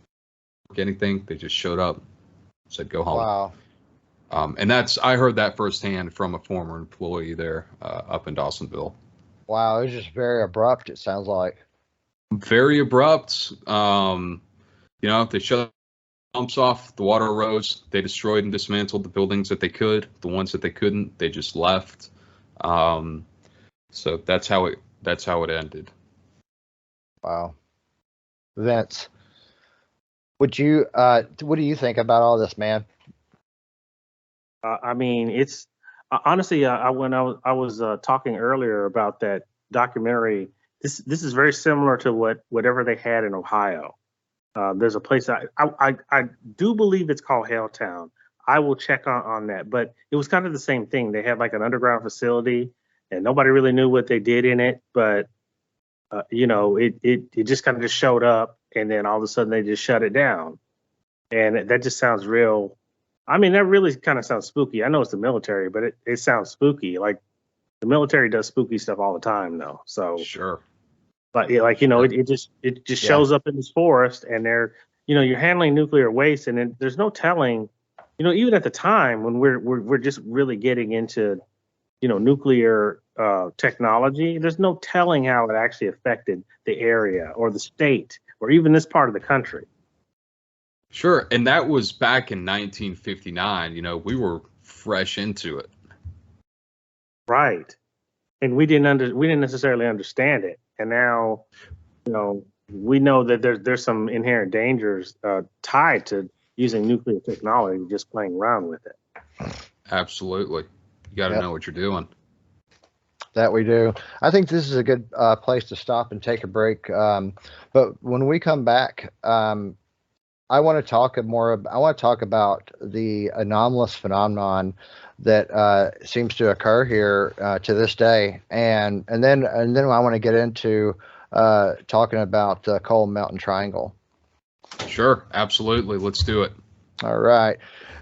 C: anything. They just showed up, said go home.
A: Wow.
C: And I heard that firsthand from a former employee there up in Dawsonville.
A: Wow, it was just very abrupt, it sounds like.
C: Very abrupt. They shut pumps off, the water rose, they destroyed and dismantled the buildings that they could. The ones that they couldn't, they just left. So that's how it ended.
A: Wow. Vince, what do you think about all this, man?
B: I mean, it's honestly, when I was talking earlier about that documentary, this is very similar to whatever they had in Ohio. There's a place I do believe it's called Helltown. I will check on that, but it was kind of the same thing. They had like an underground facility, and nobody really knew what they did in it, but it just kind of just showed up, and then all of a sudden they just shut it down, and that just sounds real. I mean, that really kind of sounds spooky. I know it's the military, but it sounds spooky. Like the military does spooky stuff all the time, though. So
C: sure.
B: But it just shows up in this forest, and you're handling nuclear waste, and there's no telling even at the time when we're just really getting into, nuclear technology, there's no telling how it actually affected the area or the state or even this part of the country.
C: Sure, and that was back in 1959. We were fresh into it.
B: Right. And we didn't necessarily understand it. And now, we know that there's some inherent dangers tied to using nuclear technology, just playing around with it.
C: Absolutely. You got to know what you're doing.
A: That we do. I think this is a good place to stop and take a break. But when we come back, I want to talk about the anomalous phenomenon that seems to occur here to this day, and then I want to get into talking about the Coal Mountain Triangle.
C: Sure, absolutely. Let's do it.
A: All right.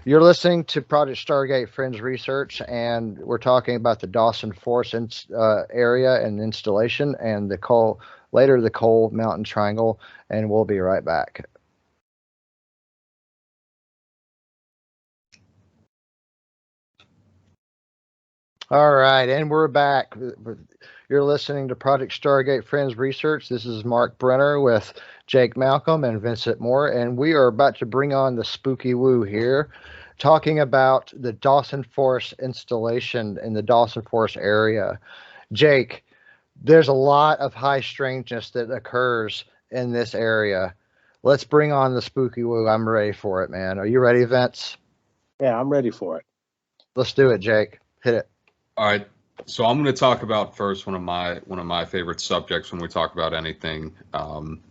A: You're listening to Project Stargate Fringe Research, and we're talking about the Dawson Forest area and installation, and the Coal Mountain Triangle, and we'll be right back. All right, and we're back. You're listening to Project Stargate Fringe Research. This is Mark Brenner with Jake Malcolm and Vincent Moore, and we are about to bring on the spooky woo here, talking about the Dawson Forest installation in the Dawson Forest area. Jake, there's a lot of high strangeness that occurs in this area. Let's bring on the spooky woo. I'm ready for it, man. Are you ready, Vince?
B: Yeah, I'm ready for it.
A: Let's do it, Jake. Hit it.
C: All right. So I'm going to talk about first one of my favorite subjects when we talk about anything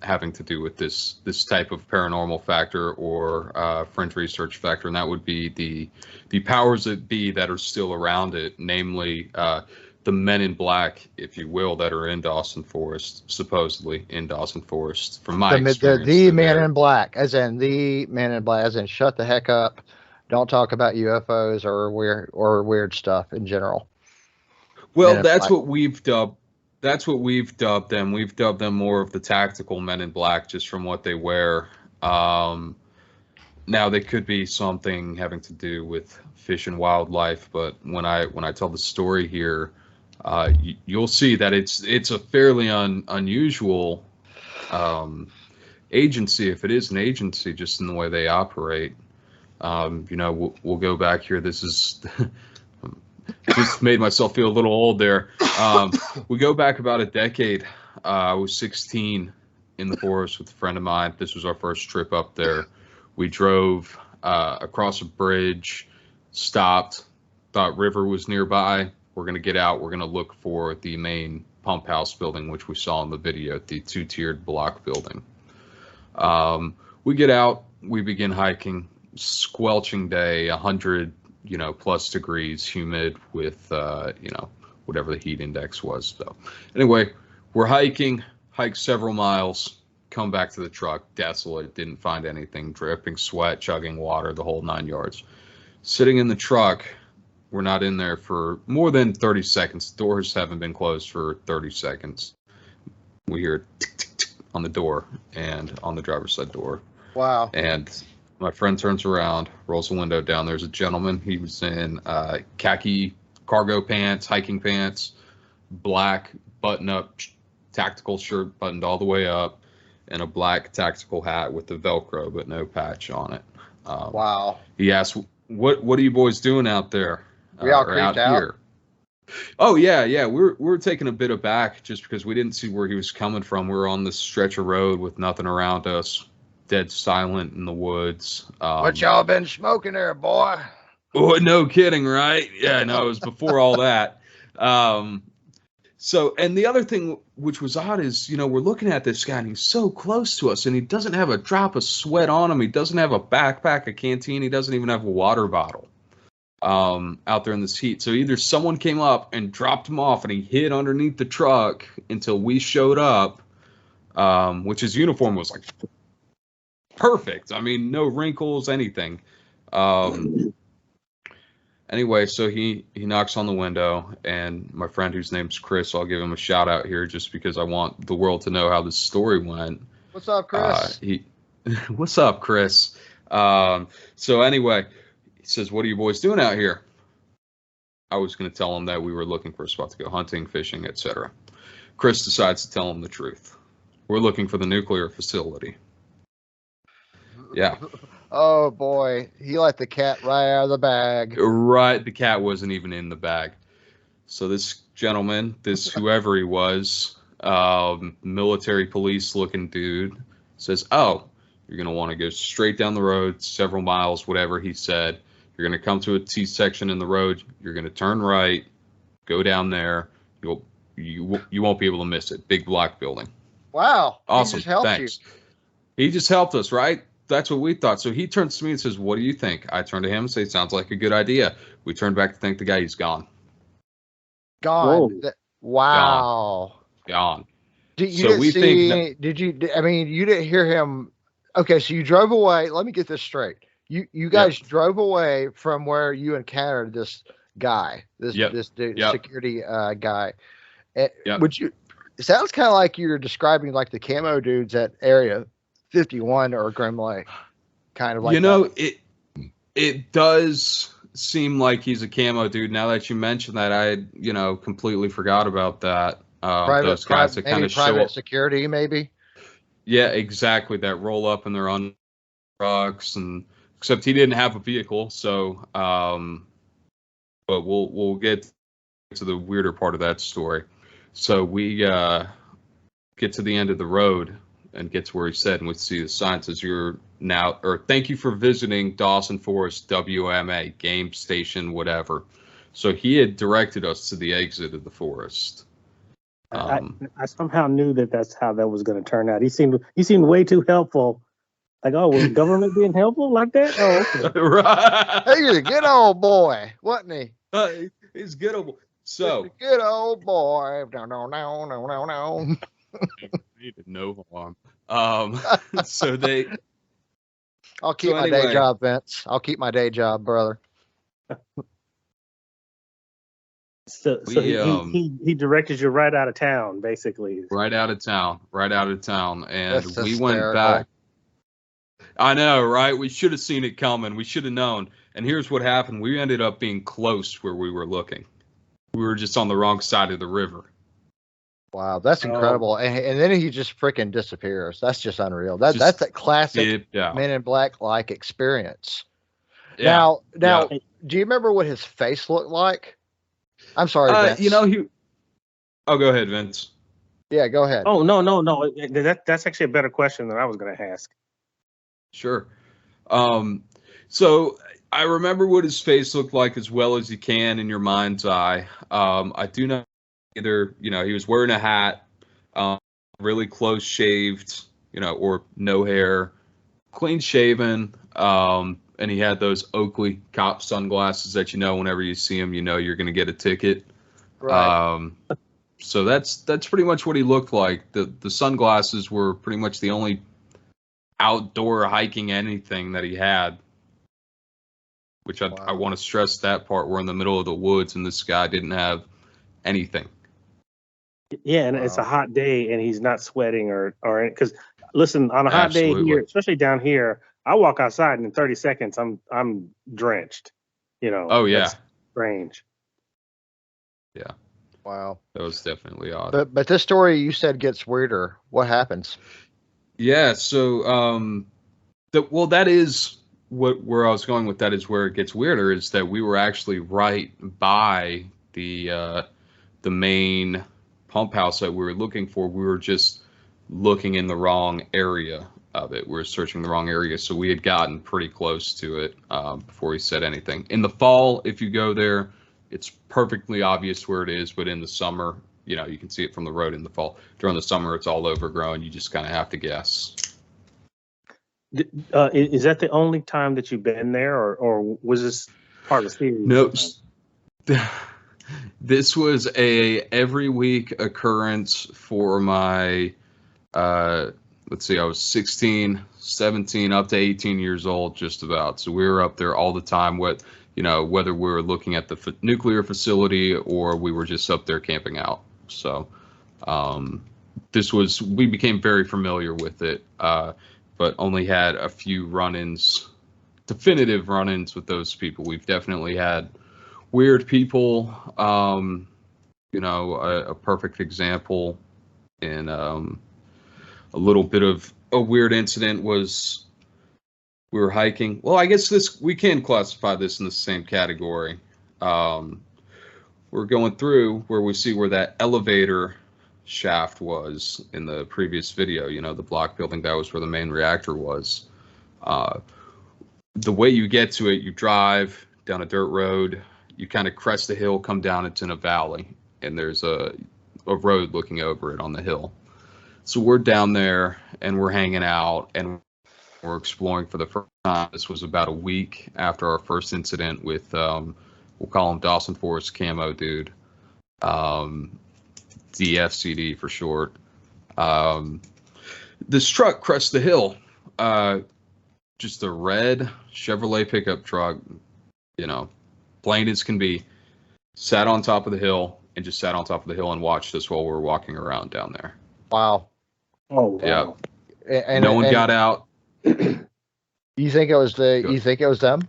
C: having to do with this type of paranormal factor or fringe research factor, and that would be the powers that be that are still around it, namely the men in black, if you will, that are in Dawson Forest, supposedly in Dawson Forest. From my experience,
A: the man in black, as in the man in black, as in shut the heck up, don't talk about UFOs or weird stuff in general.
C: Well, that's what we've dubbed them. We've dubbed them more of the tactical men in black, just from what they wear. Now, they could be something having to do with fish and wildlife, but when I tell the story here, you'll see that it's a fairly unusual agency, if it is an agency, just in the way they operate. We'll go back here. This is just made myself feel a little old there. We go back about a decade. I was 16 in the forest with a friend of mine. This was our first trip up there. We drove across a bridge, stopped, thought river was nearby. We're going to get out. We're going to look for the main pump house building, which we saw in the video, the two-tiered block building. We get out. We begin hiking. Squelching day, 100 plus degrees, humid with whatever the heat index was. So anyway, we're hike several miles, come back to the truck, desolate, didn't find anything, dripping sweat, chugging water, the whole 9 yards. Sitting in the truck, we're not in there for more than 30 seconds. Doors haven't been closed for 30 seconds. We hear tick, tick, tick on the door and on the driver's side door.
A: Wow.
C: And my friend turns around, rolls the window down. There's a gentleman. He was in khaki cargo pants, hiking pants, black button-up tactical shirt buttoned all the way up, and a black tactical hat with the Velcro but no patch on it.
A: Wow.
C: He asked, "What are you boys doing out there?
A: We all creeped out
C: here?" Oh yeah. We were taken a bit aback just because we didn't see where he was coming from. We were on this stretch of road with nothing around us. Dead silent in the woods.
A: What y'all been smoking there, boy?
C: Oh, no kidding, right? Yeah, no, it was before all that. So, and the other thing which was odd is, we're looking at this guy and he's so close to us and he doesn't have a drop of sweat on him. He doesn't have a backpack, a canteen. He doesn't even have a water bottle out there in this heat. So either someone came up and dropped him off and he hid underneath the truck until we showed up, which his uniform was like perfect. I mean, no wrinkles, anything. Anyway, so he knocks on the window, and my friend, whose name's Chris, I'll give him a shout out here just because I want the world to know how this story went.
A: What's up, Chris?
C: What's up, Chris? So anyway, He says, "What are you boys doing out here?" I was going to tell him that we were looking for a spot to go hunting, fishing, etc. Chris decides to tell him the truth. We're looking for the nuclear facility. Yeah.
A: Oh boy, he let the cat right out of the bag.
C: Right, the cat wasn't even in the bag. So this gentleman, this whoever he was, military police looking dude, says, "Oh, you're going to want to go straight down the road, several miles, whatever he said. You're going to come to a T section in the road. You're going to turn right, go down there. You won't be able to miss it. Big black building."
A: Wow.
C: Awesome.
A: He just helped
C: Thanks. He just helped us, right? That's what we thought. So he turns to me and says, "What do you think?" I turn to him and say, "Sounds like a good idea." We turn back to thank the guy. He's gone.
A: Gone. Wow.
C: Gone.
A: Did you didn't hear him? Okay, so you drove away. Let me get this straight. You guys drove away from where you encountered this guy, this dude, security guy. Would you? It sounds kind of like you're describing like the camo dudes at Area 51 or Grim Lake, kind of like.
C: It does seem like he's a camo dude. Now that you mention that, I completely forgot about that. Those guys that kind of show up.
A: Security, maybe.
C: Yeah, exactly. That roll up and they're on trucks, and except he didn't have a vehicle. So, but we'll get to the weirder part of that story. So we get to the end of the road and get to where he said, and we see the sign says, "Thank you for visiting Dawson Forest, WMA, game station, whatever." So he had directed us to the exit of the forest.
B: I somehow knew that's how that was going to turn out. He seemed way too helpful. Like, oh, was government being helpful like that? Oh, okay.
C: Right.
A: Hey, he's a good old boy, wasn't he?
C: He's good old boy. So
A: good old boy. No.
C: He did no harm. So they.
A: I'll keep my day job, Vince. I'll keep my day job, brother.
B: So he directed you right out of town, basically.
C: Right out of town, and
A: That's
C: we went back. I know, right? We should have seen it coming. We should have known. And here's what happened: we ended up being close where we were looking. We were just on the wrong side of the river.
A: Wow, that's incredible. And then he just freaking disappears. That's just unreal. That's a classic Men in Black like experience. Yeah. Now, do you remember what his face looked like? I'm sorry, Vince.
C: Oh, go ahead, Vince.
A: Yeah, go ahead.
B: Oh, no. That's actually a better question than I was going to ask.
C: Sure. So I remember what his face looked like as well as you can in your mind's eye. I do know either, he was wearing a hat, really close shaved, or no hair, clean shaven. And he had those Oakley cop sunglasses that whenever you see him, you're going to get a ticket.
A: Right.
C: So that's pretty much what he looked like. The sunglasses were pretty much the only outdoor hiking anything that he had. Which I want to stress that part. We're in the middle of the woods, and this guy didn't have anything.
B: Yeah, and it's a hot day, and he's not sweating or because listen, on a hot day here, especially down here, I walk outside and in 30 seconds I'm drenched.
C: Oh yeah.
B: That's strange.
C: Yeah.
A: Wow.
C: That was definitely odd.
A: But this story you said gets weirder. What happens?
C: Yeah. So that is where I was going with that is where it gets weirder is that we were actually right by the main pump house that we were looking for. We were just looking in the wrong area of it. We were searching the wrong area, so we had gotten pretty close to it before he said anything. In the fall, if you go there, it's perfectly obvious where it is, but in the summer, you can see it from the road in the fall. During the summer, it's all overgrown. You just kind of have to guess.
B: Is that the only time that you've been there, or was this part of the series?
C: No. This was a every week occurrence for my, let's see, I was 16, 17, up to 18 years old, just about. So we were up there all the time, whether we were looking at the nuclear facility or we were just up there camping out. So we became very familiar with it, but only had a few run-ins definitive run-ins with those people. We've definitely had weird people. A perfect example in a little bit of a weird incident was we were hiking. Well, I guess we can classify this in the same category. We're going through where we see where that elevator shaft was in the previous video. The block building, that was where the main reactor was. The way you get to it, you drive down a dirt road, you kind of crest the hill, come down, it's in a valley, and there's a road looking over it on the hill. So we're down there and we're hanging out and we're exploring for the first time. This was about a week after our first incident with, we'll call him Dawson Forest Camo Dude, DFCD for short. This truck crests the hill, just a red Chevrolet pickup truck, plain as can be, sat on top of the hill and just sat on top of the hill and watched us while we were walking around down there.
A: Wow.
B: Oh, wow.
C: Yeah. And no one got out.
A: You think it was them?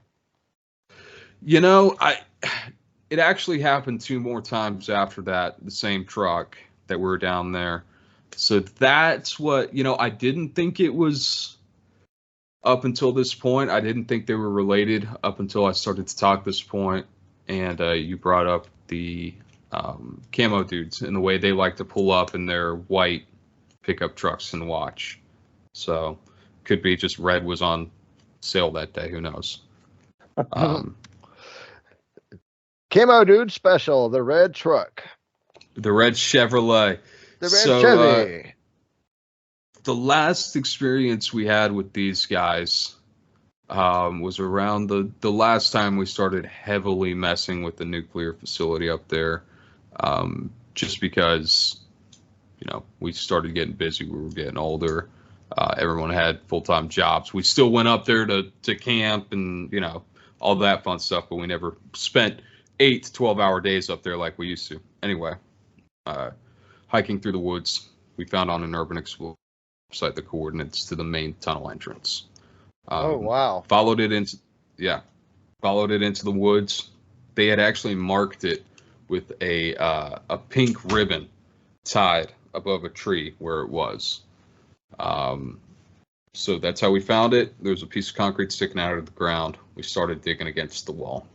C: It actually happened 2 more times after that, the same truck that we were down there. So that's what, I didn't think it was up until this point. I didn't think they were related up until I started to talk this point. And you brought up the camo dudes and the way they like to pull up in their white pickup trucks and watch. So could be just red was on sale that day. Who knows?
A: Camo Dude special, the red truck.
C: The red Chevrolet.
A: The red Chevy.
C: The last experience we had with these guys was around the last time we started heavily messing with the nuclear facility up there. Just because, we started getting busy. We were getting older. Everyone had full-time jobs. We still went up there to camp and, all that fun stuff, but we never spent 8 to 12-hour days up there like we used to. Anyway, hiking through the woods, we found on an Urban Explorer site the coordinates to the main tunnel entrance.
A: Oh, wow.
C: Followed it into the woods. They had actually marked it with a pink ribbon tied above a tree where it was. So that's how we found it. There was a piece of concrete sticking out of the ground. We started digging against the wall.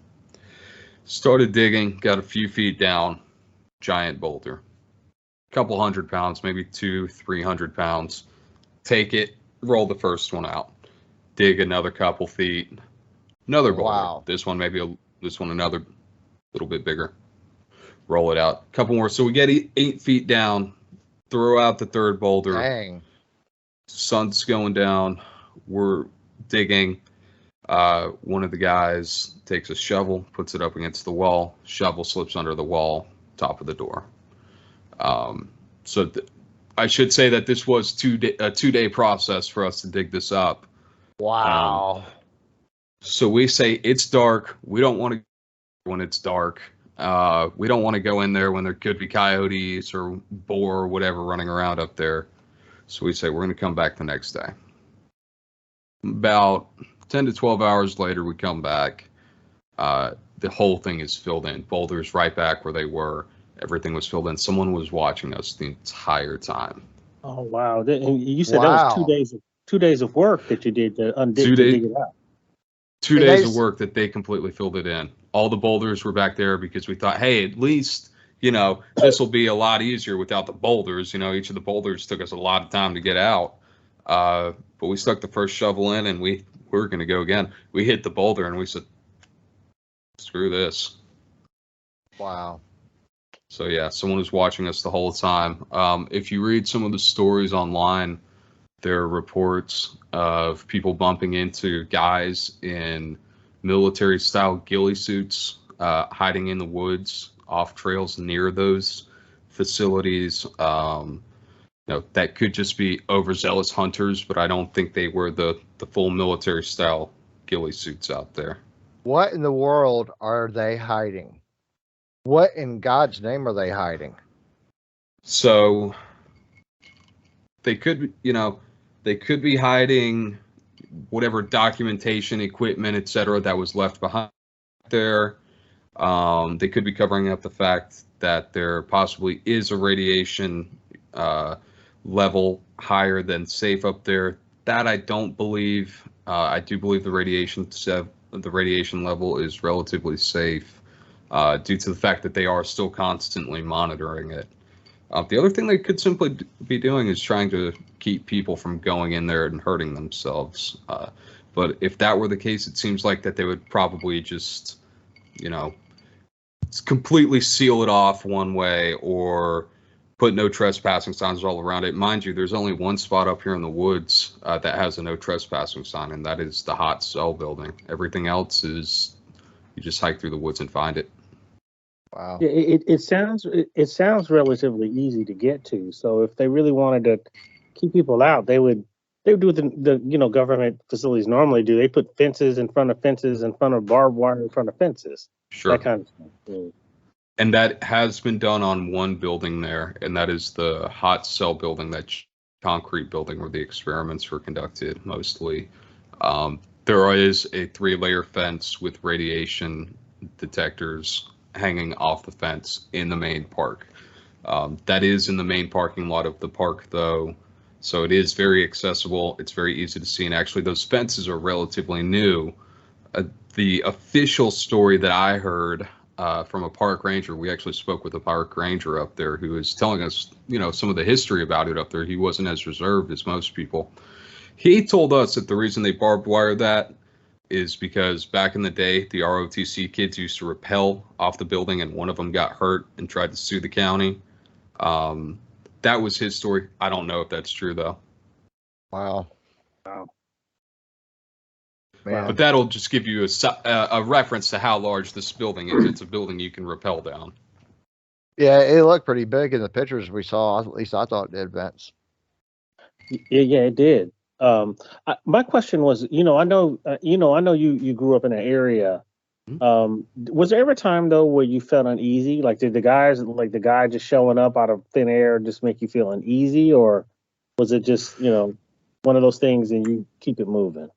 C: Started digging, got a few feet down, giant boulder. A couple 100 pounds, maybe 200-300 pounds. Take it, roll the first one out. Dig another couple feet. Another boulder.
A: Wow.
C: This one another little bit bigger. Roll it out. A couple more. So we get 8 feet down. Throw out the third boulder.
A: Dang.
C: Sun's going down. We're digging. One of the guys takes a shovel, puts it up against the wall. Shovel slips under the wall, top of the door. I should say that this was a 2-day process for us to dig this up.
A: Wow.
C: So we say it's dark. We don't want to go when it's dark. We don't want to go in there when there could be coyotes or boar or whatever running around up there. So we say we're going to come back the next day. About 10 to 12 hours later, we come back. The whole thing is filled in. Boulders right back where they were. Everything was filled in. Someone was watching us the entire time.
B: Oh, wow. You said that was 2 days of work that you did to dig it out.
C: 2 days of work that they completely filled it in. All the boulders were back there because we thought, hey, at least, this will be a lot easier without the boulders. Each of the boulders took us a lot of time to get out. But we stuck the first shovel in and we were going to go again. We hit the boulder and we said, screw this.
A: Wow.
C: So yeah, someone was watching us the whole time. If you read some of the stories online, there are reports of people bumping into guys in military-style ghillie suits, hiding in the woods, off trails near those facilities. That could just be overzealous hunters, but I don't think they were the full military-style ghillie suits out there.
A: What in the world are they hiding? What in God's name are they hiding?
C: So they could be hiding, whatever documentation, equipment, etc., that was left behind there. They could be covering up the fact that there possibly is a radiation level higher than safe up there. That I don't believe. I do believe the radiation level is relatively safe due to the fact that they are still constantly monitoring it. The other thing they could simply be doing is trying to keep people from going in there and hurting themselves. But if that were the case, it seems like that they would probably just, completely seal it off one way or put no trespassing signs all around it. Mind you, there's only one spot up here in the woods that has a no trespassing sign, and that is the hot cell building. Everything else is you just hike through the woods and find it.
B: Wow. Yeah, it sounds relatively easy to get to. So if they really wanted to keep people out, they would do what the government facilities normally do. They put fences in front of fences, in front of barbed wire, in front of fences.
C: Sure.
B: That kind of stuff. Yeah.
C: And that has been done on one building there, and that is the hot cell building, that concrete building where the experiments were conducted mostly. There is a 3-layer fence with radiation detectors hanging off the fence in the main park. That is in the main parking lot of the park, though, so it is very accessible. It's very easy to see, and actually those fences are relatively new. The official story that I heard from a park ranger, we actually spoke with a park ranger up there who was telling us, some of the history about it up there. He wasn't as reserved as most people. He told us that the reason they barbed wire that is because back in the day, the ROTC kids used to rappel off the building, and one of them got hurt and tried to sue the county. That was his story. I don't know if that's true, though.
A: Wow. Man.
C: But that'll just give you a reference to how large this building is. It's a building you can rappel down.
A: Yeah, it looked pretty big in the pictures we saw. At least I thought it did, Vince.
B: Yeah, it did. My question was, I know you grew up in an area. Was there ever a time though where you felt uneasy? Like, did the guy just showing up out of thin air just make you feel uneasy, or was it just one of those things and you keep it moving?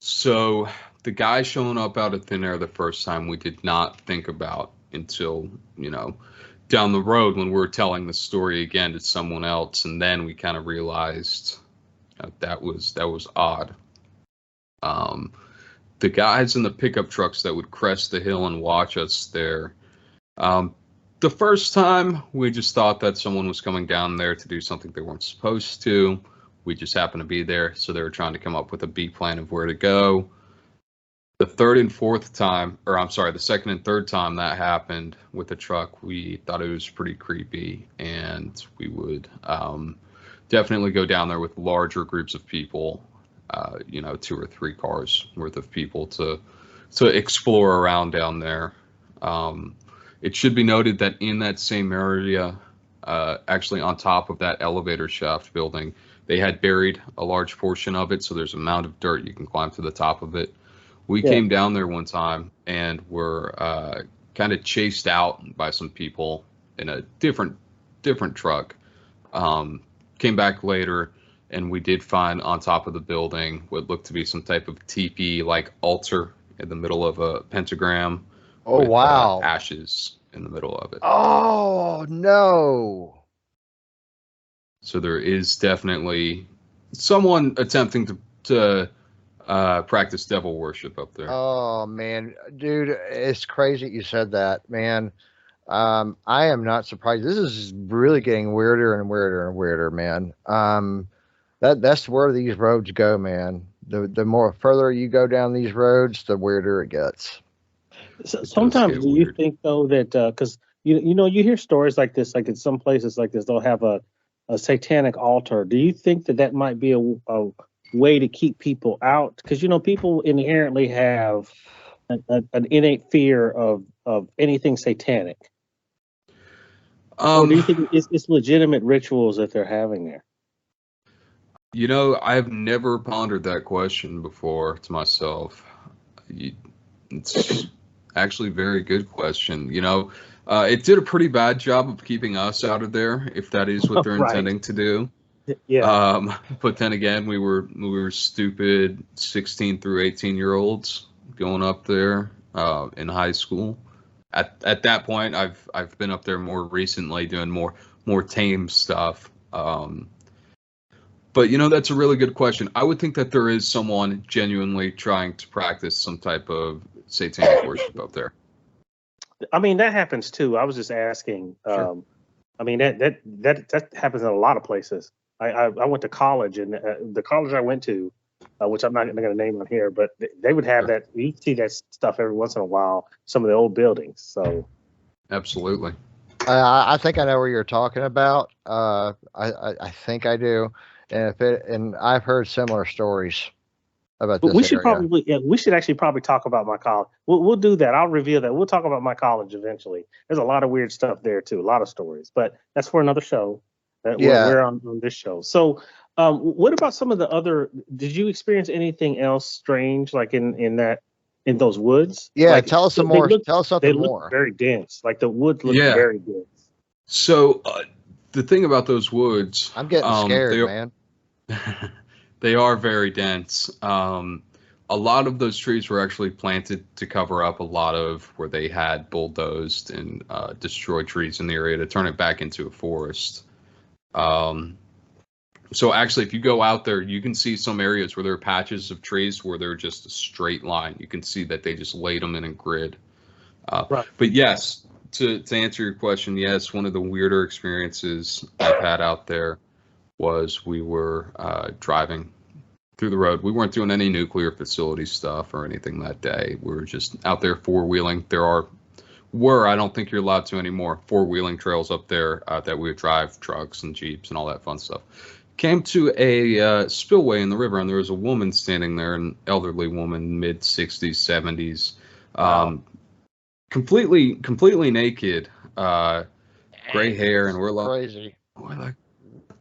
C: So the guy showing up out of thin air the first time, we did not think about until, down the road when we were telling the story again to someone else. And then we kind of realized that was odd. The guys in the pickup trucks that would crest the hill and watch us there. The first time we just thought that someone was coming down there to do something they weren't supposed to. We just happened to be there, so they were trying to come up with a B plan of where to go. The second and third time that happened with the truck, we thought it was pretty creepy, and we would definitely go down there with larger groups of people, 2 or 3 cars worth of people to explore around down there. It should be noted that in that same area, actually on top of that elevator shaft building, they had buried a large portion of it, so there's a mound of dirt. You can climb to the top of it. We came down there one time and were kind of chased out by some people in a different truck. Came back later, and we did find on top of the building what looked to be some type of teepee-like altar in the middle of a pentagram.
A: Oh,
C: with,
A: wow.
C: Ashes in the middle of it.
A: Oh, no.
C: So there is definitely someone attempting to practice devil worship up there.
A: Oh, man. Dude, it's crazy you said that, man. I am not surprised. This is really getting weirder and weirder and weirder, man. That's where these roads go, man. The more further you go down these roads, the weirder it gets.
B: So, sometimes do you think though that because you hear stories like this, like in some places like this, they'll have a satanic altar. Do you think that might be a way to keep people out? Because people inherently have an innate fear of anything satanic. Or do you think it's legitimate rituals that they're having there?
C: I've never pondered that question before to myself. It's actually a very good question. It did a pretty bad job of keeping us out of there, if that is what they're intending to do.
B: Yeah.
C: But then again, we were stupid 16 through 18-year-olds going up there in high school. At that point, I've been up there more recently doing more tame stuff. But that's a really good question. I would think that there is someone genuinely trying to practice some type of satanic worship up there.
B: I mean, that happens too. I was just asking.
C: Sure.
B: I mean, that happens in a lot of places. I went to college, and the college I went to, which I'm not going to name on here, but they would have
C: Sure.
B: that. You see that stuff every once in a while. Some of the old buildings. So
C: Absolutely.
A: I think I know where you're talking about. I think I do, and I've heard similar stories about
B: but
A: this
B: we should
A: area.
B: we should actually probably talk about my college. We'll do that. I'll reveal that. We'll talk about my college eventually. There's a lot of weird stuff there too, a lot of stories, but that's for another show.
A: Yeah.
B: We're on this show. So, what about some of the other? Did you experience anything else strange, like in those woods?
A: Yeah,
B: Like,
A: tell us some more. Tell us
B: they
A: something
B: look
A: more.
B: very dense. Like the woods look
C: Yeah.
B: very dense.
C: So the thing about those woods,
A: I'm getting scared, man.
C: they are very dense. A lot of those trees were actually planted to cover up a lot of where they had bulldozed and destroyed trees in the area to turn it back into a forest. So actually, if you go out there, you can see some areas where there are patches of trees where they're just a straight line. You can see that they just laid them in a grid.
B: Right.
C: But yes, to answer your question, yes, one of the weirder experiences I've had out there was we were driving through the road. We weren't doing any nuclear facility stuff or anything that day. We were just out there four-wheeling. I don't think you're allowed to anymore, four-wheeling trails up there that we would drive trucks and Jeeps and all that fun stuff. Came to a spillway in the river, and there was a woman standing there, an elderly woman, mid-60s, 70s,
A: Wow.
C: completely naked, gray hair, and we're like,
A: Crazy.
C: what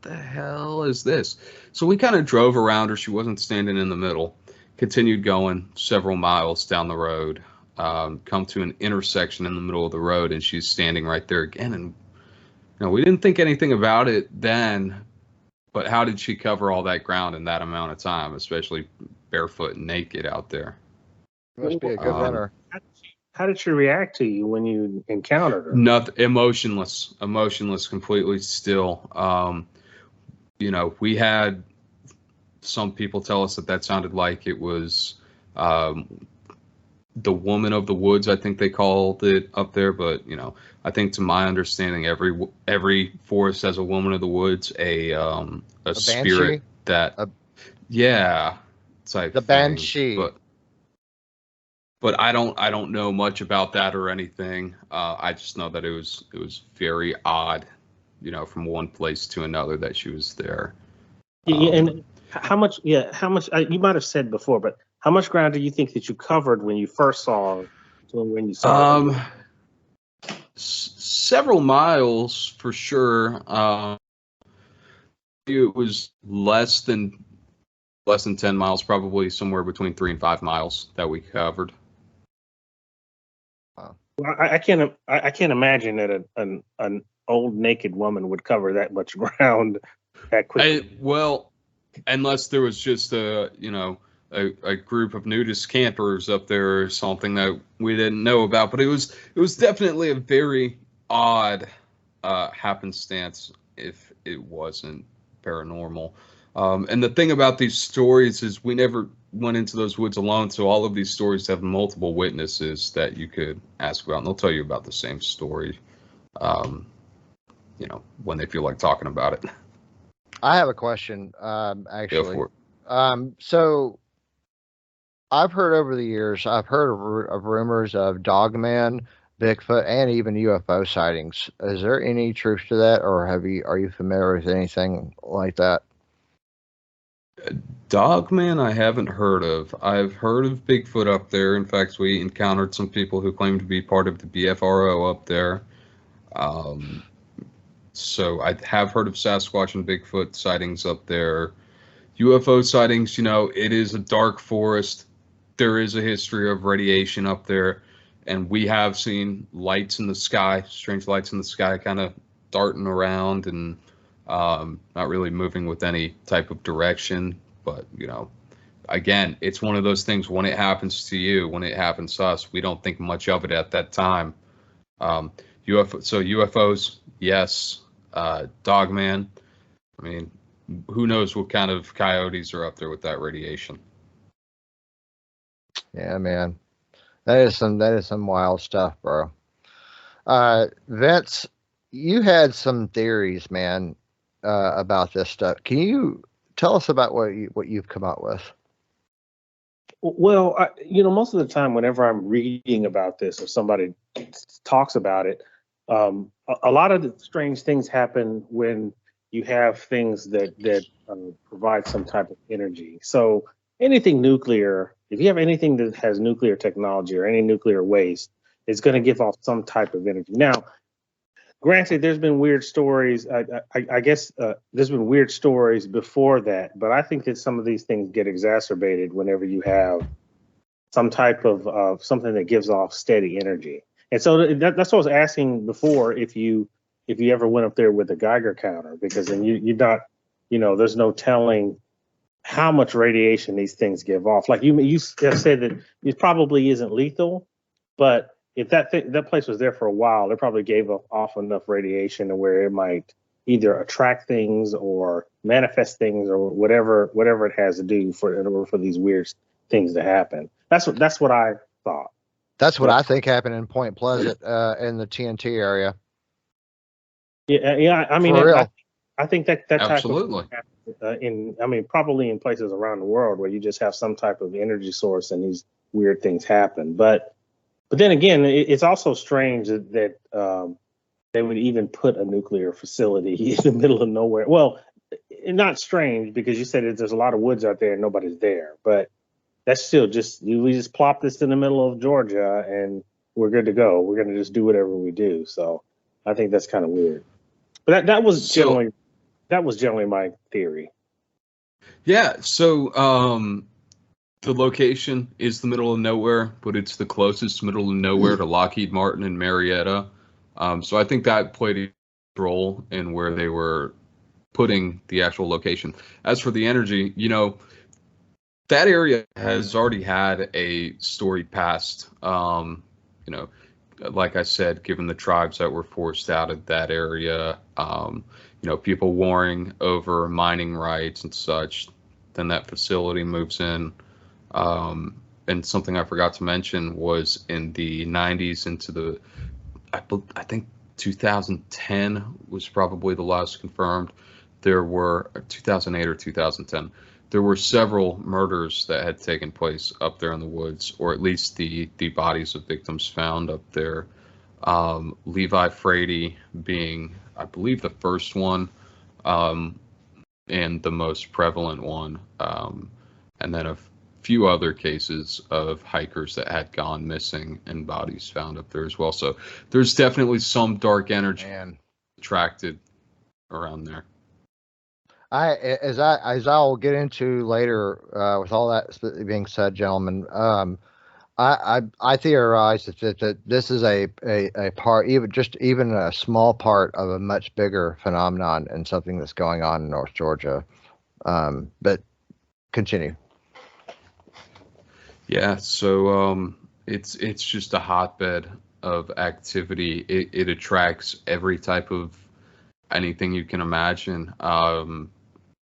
C: the hell is this? So we kind of drove around her. She wasn't standing in the middle. Continued going several miles down the road. Come to an intersection in the middle of the road, and she's standing right there again. And we didn't think anything about it then, but how did she cover all that ground in that amount of time, especially barefoot and naked out there?
A: Must be a good runner.
B: How did she react to you when you encountered her?
C: Nothing, emotionless, completely still. We had some people tell us that sounded like it was the woman of the woods, I think they called it up there. But I think, to my understanding, every forest has a woman of the woods, a spirit that type
A: the
C: thing.
A: banshee.
C: But I don't know much about that or anything. I just know that it was very odd, from one place to another that she was there.
B: And how much? Yeah, how much? You might have said before, but how much ground do you think that you covered when you first saw her to when you saw her?
C: Several miles for sure. It was less than 10 miles, probably somewhere between 3 and 5 miles that we covered.
B: Well, I can't imagine that an old naked woman would cover that much ground that quickly.
C: Well, unless there was just a group of nudist campers up there or something that we didn't know about. But it was definitely a very odd happenstance if it wasn't paranormal. And the thing about these stories is we never went into those woods alone, so all of these stories have multiple witnesses that you could ask about, and they'll tell you about the same story, when they feel like talking about it.
A: I have a question, actually.
C: Go for it.
A: So I've heard over the years, of rumors of dogmen, Bigfoot, and even UFO sightings. Is there any truth to that, or are you familiar with anything like that?
C: Dogman, I haven't heard of. I've heard of Bigfoot up there. In fact, we encountered some people who claim to be part of the BFRO up there. So I have heard of Sasquatch and Bigfoot sightings up there. UFO sightings, it is a dark forest. There is a history of radiation up there. And we have seen lights in the sky, strange lights in the sky kind of darting around. And not really moving with any type of direction. But, again, it's one of those things when it happens to you, when it happens to us, we don't think much of it at that time. UFOs, yes. Dogman, I mean, who knows what kind of coyotes are up there with that radiation.
A: Yeah, man. That is some wild stuff, bro. Vince, you had some theories, man, about this stuff. Can you tell us about what you've come up with?
B: Well, most of the time, whenever I'm reading about this or somebody talks about it, a lot of the strange things happen when you have things that provide some type of energy. So anything nuclear, if you have anything that has nuclear technology or any nuclear waste, it's going to give off some type of energy. Now, granted, there's been weird stories. I guess there's been weird stories before that, but I think that some of these things get exacerbated whenever you have some type of something that gives off steady energy. And so that's what I was asking before, if you ever went up there with a Geiger counter, because then you're not, there's no telling how much radiation these things give off. Like you have said that it probably isn't lethal, but if that place was there for a while, it probably gave off enough radiation to where it might either attract things or manifest things or whatever it has to do in order for these weird things to happen. That's what I thought.
A: That's what I think happened in Point Pleasant, in the TNT area.
B: Yeah. I mean, I think that
C: Absolutely.
B: type of probably in places around the world where you just have some type of energy source and these weird things happen. But then again, it's also strange that they would even put a nuclear facility in the middle of nowhere. Well, not strange, because you said there's a lot of woods out there and nobody's there. But that's still we just plop this in the middle of Georgia and we're good to go. We're going to just do whatever we do. So I think that's kind of weird. But that was generally my theory.
C: Yeah. So the location is the middle of nowhere, but it's the closest middle of nowhere to Lockheed Martin and Marietta. So I think that played a role in where they were putting the actual location. As for the energy, that area has already had a storied past. Like I said, given the tribes that were forced out of that area, people warring over mining rights and such. Then that facility moves in. And something I forgot to mention was in the 90s into I think 2010 was probably the last confirmed. There were 2008 or 2010. There were several murders that had taken place up there in the woods, or at least the bodies of victims found up there. Levi Frady being, I believe, the first one, and the most prevalent one. And then a few other cases of hikers that had gone missing and bodies found up there as well. So there's definitely some dark energy attracted around there.
A: As I'll get into later, with all that being said, gentlemen, I theorize that this is a part, even a small part of a much bigger phenomenon and something that's going on in North Georgia. But continue.
C: Yeah, so it's just a hotbed of activity. It attracts every type of anything you can imagine.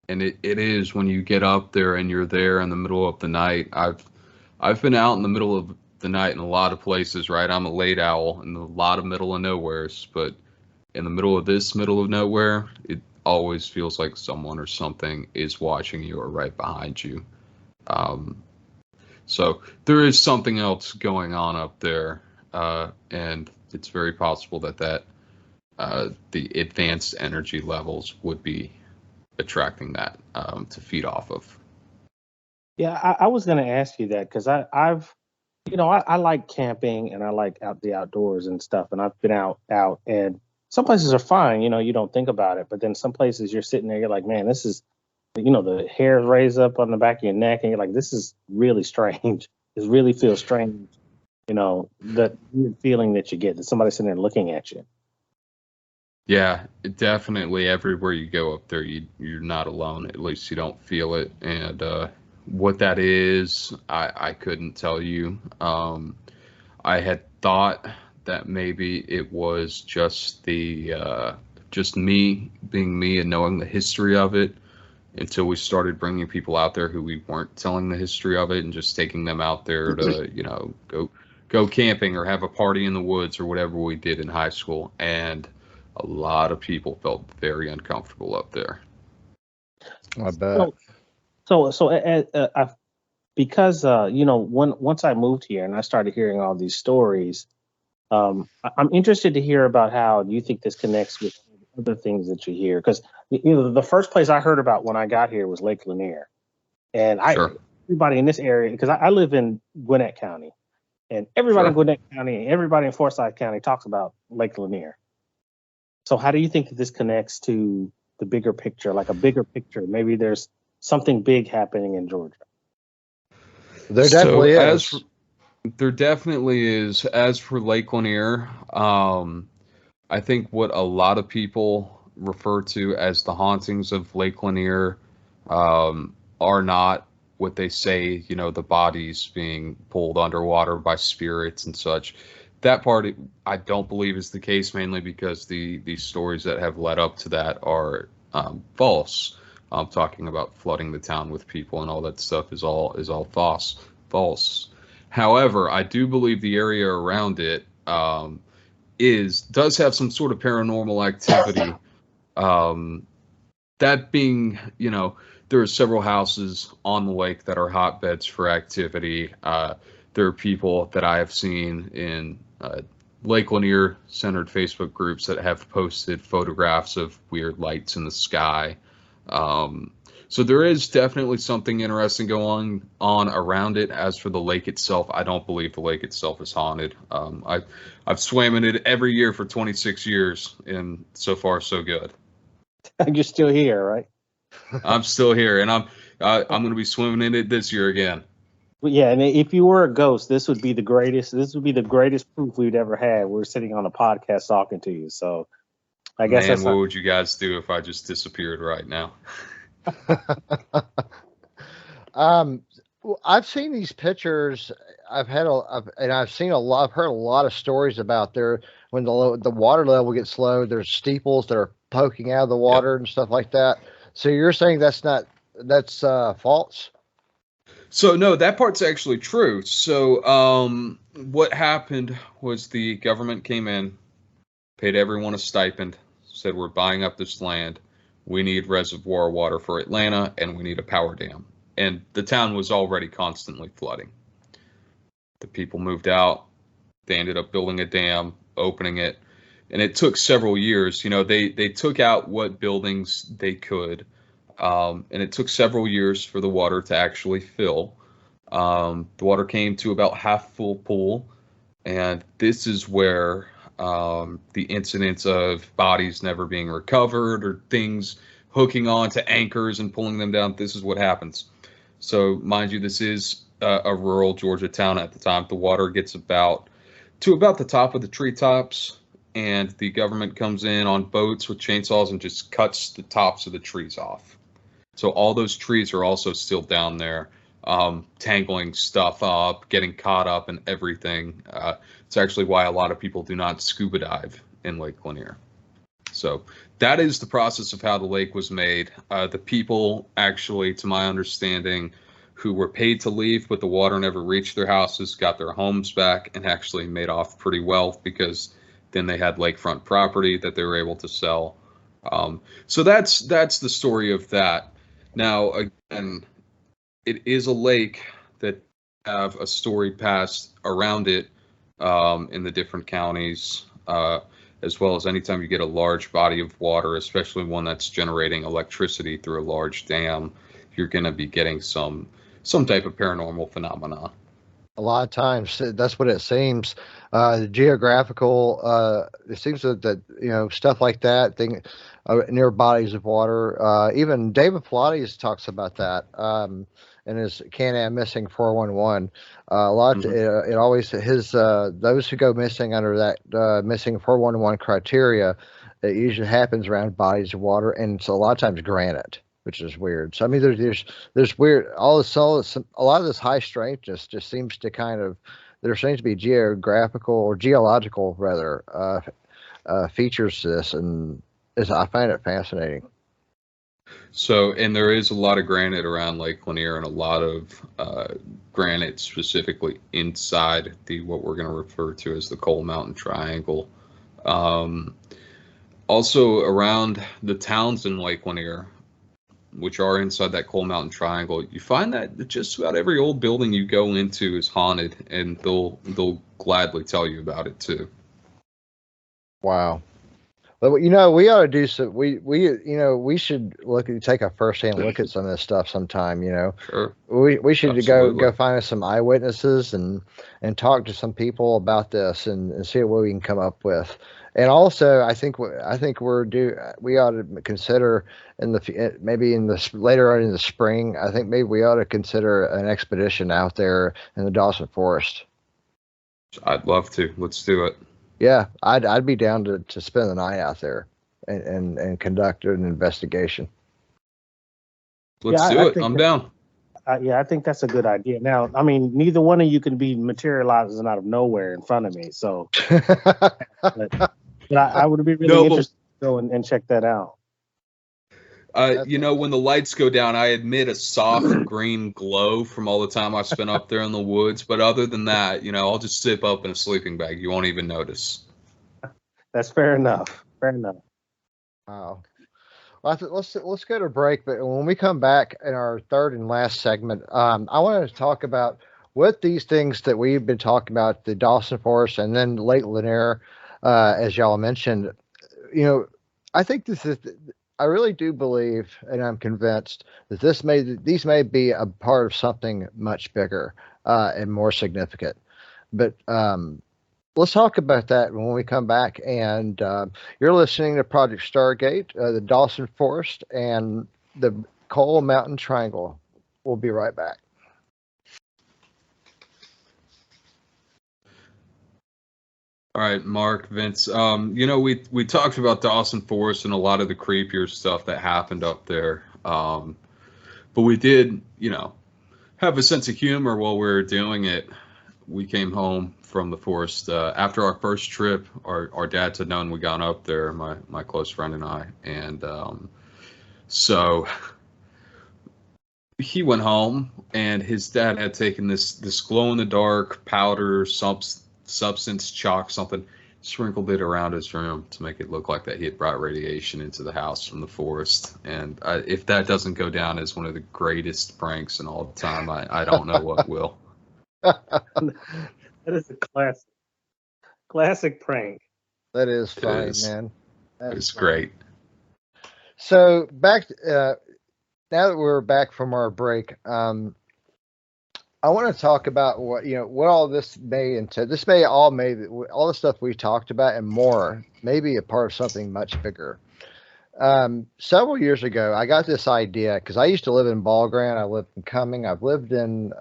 C: And it is, when you get up there and you're there in the middle of the night. I've been out in the middle of the night in a lot of places, right? I'm a late owl in a lot of middle of nowheres, but in the middle of nowhere, it always feels like someone or something is watching you or right behind you. So there is something else going on up there, and it's very possible that the advanced energy levels would be attracting that to feed off of.
B: Yeah, I was going to ask you that, because I like camping and I like the outdoors and stuff, and I've been out, and some places are fine, you don't think about it, but then some places you're sitting there, you're like, man, this is, the hairs raise up on the back of your neck, and you're like, this is really strange. It really feels strange, that feeling that you get, that somebody's sitting there looking at you.
C: Yeah, definitely. Everywhere you go up there, you're not alone. At least you don't feel it. And what that is, I couldn't tell you. I had thought that maybe it was just me being me and knowing the history of it until we started bringing people out there who we weren't telling the history of it and just taking them out there to, go camping or have a party in the woods or whatever we did in high school. And a lot of people felt very uncomfortable up there.
A: I bet.
B: Because once I moved here and I started hearing all these stories, I'm interested to hear about how you think this connects with other things that you hear. Because the first place I heard about when I got here was Lake Lanier, and
C: Sure.
B: everybody in this area, because I live in Gwinnett County, and everybody in
C: Sure.
B: Gwinnett County and everybody in Forsyth County talks about Lake Lanier. So how do you think that this connects to the bigger picture, like a bigger picture? Maybe there's something big happening in Georgia.
A: There definitely is.
C: There definitely is. As for Lake Lanier, I think what a lot of people refer to as the hauntings of Lake Lanier are not what they say, the bodies being pulled underwater by spirits and such. That part I don't believe is the case, mainly because the stories that have led up to that are false. Talking about flooding the town with people and all that stuff is all false. However, I do believe the area around it does have some sort of paranormal activity. That being, there are several houses on the lake that are hotbeds for activity. There are people that I have seen in Lake Lanier centered Facebook groups that have posted photographs of weird lights in the sky. So there is definitely something interesting going on around it. As for the lake itself, I don't believe the lake itself is haunted. I've swam in it every year for 26 years, and so far so good.
B: You're still here, right?
C: I'm still here, and I'm going to be swimming in it this year again.
B: But yeah, and if you were a ghost, this would be the greatest. This would be the greatest proof we'd ever had. We're sitting on a podcast talking to you. So I guess
C: Man, what would you guys do if I just disappeared right now?
A: I've seen these pictures. I've heard a lot. I've heard a lot of stories about when the water level gets low. There's steeples that are poking out of the water and stuff like that. So you're saying that's false?
C: So no, that part's actually true. So what happened was the government came in, paid everyone a stipend, said we're buying up this land. We need reservoir water for Atlanta, and we need a power dam. And the town was already constantly flooding. The people moved out. They ended up building a dam, opening it, and it took several years. They took out what buildings they could, and it took several years for the water to actually fill. The water came to about half full pool, and this is where the incidents of bodies never being recovered or things hooking on to anchors and pulling them down. This is what happens. So, mind you, this is a rural Georgia town at the time. The water gets to about the top of the treetops, and the government comes in on boats with chainsaws and just cuts the tops of the trees off. So all those trees are also still down there, tangling stuff up, getting caught up in everything. It's actually why a lot of people do not scuba dive in Lake Lanier. So that is the process of how the lake was made. The people actually, to my understanding, who were paid to leave, but the water never reached their houses, got their homes back, and actually made off pretty well because then they had lakefront property that they were able to sell. So that's the story of that. Now, again, it is a lake that have a story passed around it in the different counties, as well as anytime you get a large body of water, especially one that's generating electricity through a large dam, you're going to be getting some type of paranormal phenomena.
A: A lot of times, that's what it seems. Geographical, it seems that stuff like that, near bodies of water. Even David Pilates talks about that in his Can-Am Missing 411. A lot. It always those who go missing under that missing 411 criteria. It usually happens around bodies of water, and it's a lot of times granite, which is weird. So I mean, there's weird a lot of this high strength just seems to kind of there seems to be geographical or geological rather features to this, and I find it fascinating.
C: So, and there is a lot of granite around Lake Lanier, and a lot of granite specifically inside what we're going to refer to as the Coal Mountain Triangle. Also around the towns in Lake Lanier, which are inside that Coal Mountain Triangle, you find that just about every old building you go into is haunted, and they'll gladly tell you about it too.
A: Wow. But we ought to do some. We should take a first-hand look at some of this stuff sometime.
C: Sure.
A: We should
C: Absolutely.
A: go find us some eyewitnesses and talk to some people about this and see what we can come up with. And also, I think we ought to consider later on in the spring. I think maybe we ought to consider an expedition out there in the Dawson Forest.
C: I'd love to. Let's do it.
A: Yeah, I'd be down to spend the night out there and conduct an investigation.
C: Let's do it. I'm down.
B: I think that's a good idea. Now, I mean, neither one of you can be materializing out of nowhere in front of me. So, but I would be really interested to go and check that out.
C: When the lights go down, I admit a soft green glow from all the time I spent up there in the woods. But other than that, I'll just zip up in a sleeping bag. You won't even notice.
B: That's fair enough. Fair enough.
A: Wow. Well, let's go to break. But when we come back in our third and last segment, I want to talk about what these things that we've been talking about, the Dawson Forest and then Lake Lanier, as y'all mentioned. I think this is. I really do believe, and I'm convinced that these may be a part of something much bigger and more significant. But let's talk about that when we come back. And you're listening to Project Stargate, the Dawson Forest, and the Coal Mountain Triangle. We'll be right back.
C: All right, Mark, Vince. We talked about Dawson Forest and a lot of the creepier stuff that happened up there. But we did, have a sense of humor while we were doing it. We came home from the forest after our first trip. Our dads had known we gone up there, my close friend and I, and so he went home, and his dad had taken this glow in the dark powder substance chalk something, sprinkled it around his room to make it look like that he had brought radiation into the house from the forest. And if that doesn't go down as one of the greatest pranks in all the time, I don't know what will.
B: That is a classic prank.
A: That is funny, man.
C: It's great.
A: So back now that we're back from our break, I want to talk about what all this may entail. This may all the stuff we talked about and more may be a part of something much bigger. Several years ago, I got this idea because I used to live in Ball Ground. I lived in Cumming. I've lived in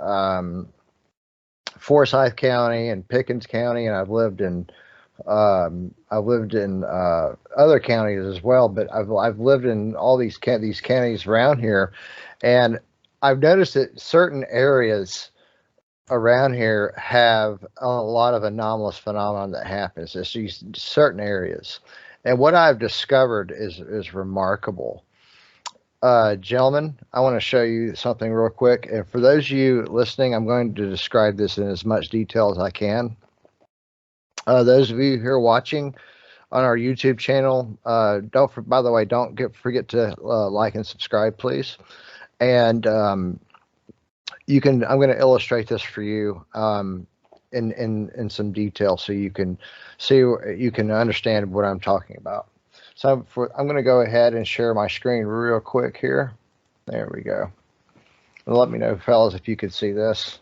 A: Forsyth County and Pickens County, and I've lived in other counties as well. But I've lived in all these counties around here, and I've noticed that certain areas around here have a lot of anomalous phenomenon that happens. It's these certain areas, and what I've discovered is remarkable. Gentlemen, I want to show you something real quick, and for those of you listening, I'm going to describe this in as much detail as I can. Those of you who are watching on our YouTube channel, don't forget to like and subscribe, please. And I'm going to illustrate this for you in some detail so you can understand what I'm talking about. So I'm going to go ahead and share my screen real quick here. There we go. And let me know, fellas, if you could see this.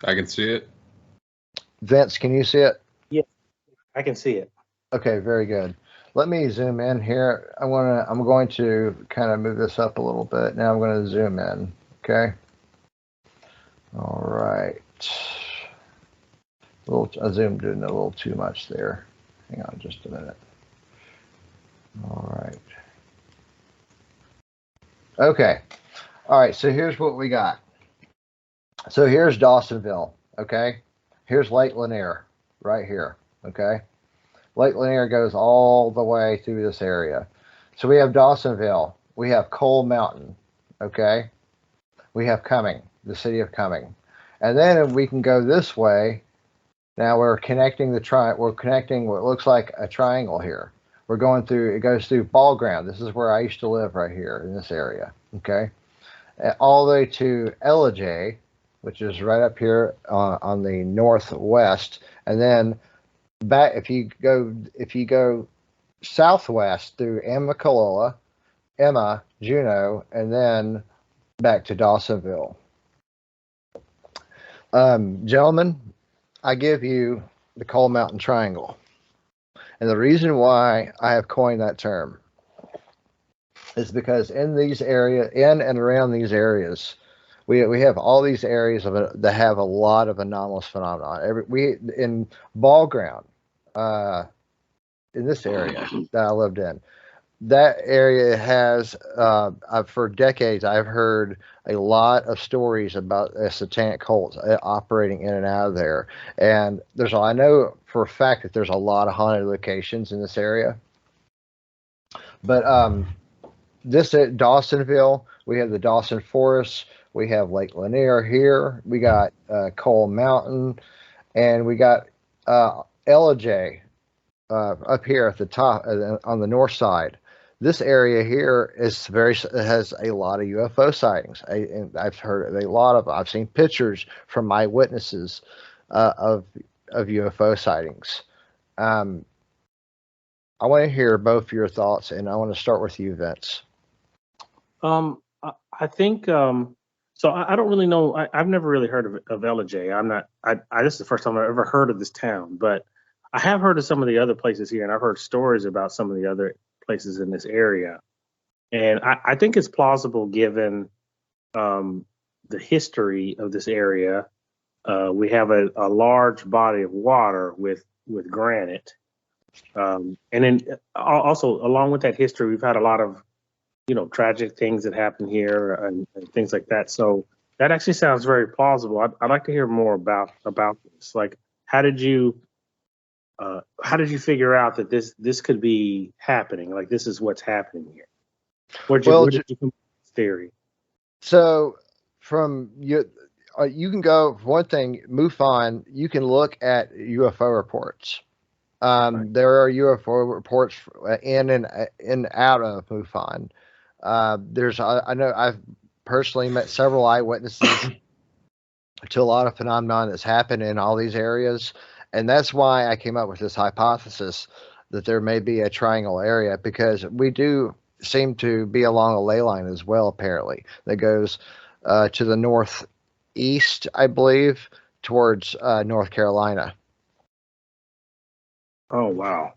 C: I can see it.
A: Vince, can you see it?
B: Yeah, I can see it.
A: Okay, very good. Let me zoom in here. I'm going to kind of move this up a little bit. Now I'm going to zoom in. Okay. All right. I zoomed in a little too much there. Hang on just a minute. All right. Okay. All right. So here's what we got. So here's Dawsonville. Okay. Here's Lake Lanier right here. Okay. Lake Lanier goes all the way through this area. So we have Dawsonville. We have Coal Mountain. Okay. We have Cumming, the city of Cumming. And then we can go this way. Now we're connecting we're connecting what looks like a triangle here. We're going through, it goes through Ball Ground. This is where I used to live right here in this area. Okay. All the way to Ellijay, which is right up here on the northwest. And then back, if you go southwest through Emma, Juneau, and then back to Dawsonville. Gentlemen, I give you the Coal Mountain Triangle. And the reason why I have coined that term is because in and around these areas, we have all these areas that have a lot of anomalous phenomena. In Ball Ground, in this area that I lived in, that area has, for decades, I've heard a lot of stories about satanic cults operating in and out of there. And I know for a fact that there's a lot of haunted locations in this area. But this at Dawsonville, we have the Dawson Forest, we have Lake Lanier here, we got Coal Mountain, and we got Ellijay up here at the top on the north side. This area here has a lot of UFO sightings. I've seen pictures from eyewitnesses of UFO sightings. I want to hear both your thoughts, and I want to start with you, Vince.
B: I think so. I don't really know. I've never really heard of Ellijay. This is the first time I've ever heard of this town, but I have heard of some of the other places here, and I've heard stories about some of the other places in this area. And I think it's plausible given the history of this area. We have a large body of water with granite. And then also along with that history, we've had a lot of, tragic things that happen here and things like that. So that actually sounds very plausible. I'd like to hear more about this. Like, how did you figure out that this could be happening? Like, this is what's happening here. Where did you come up with this theory?
A: So from you can go, one thing, MUFON, you can look at UFO reports. Right. There are UFO reports in and out of MUFON. I know I've personally met several eyewitnesses to a lot of phenomenon that's happened in all these areas. And that's why I came up with this hypothesis that there may be a triangle area, because we do seem to be along a ley line as well, apparently, that goes to the northeast, I believe, towards North Carolina.
B: Oh, wow.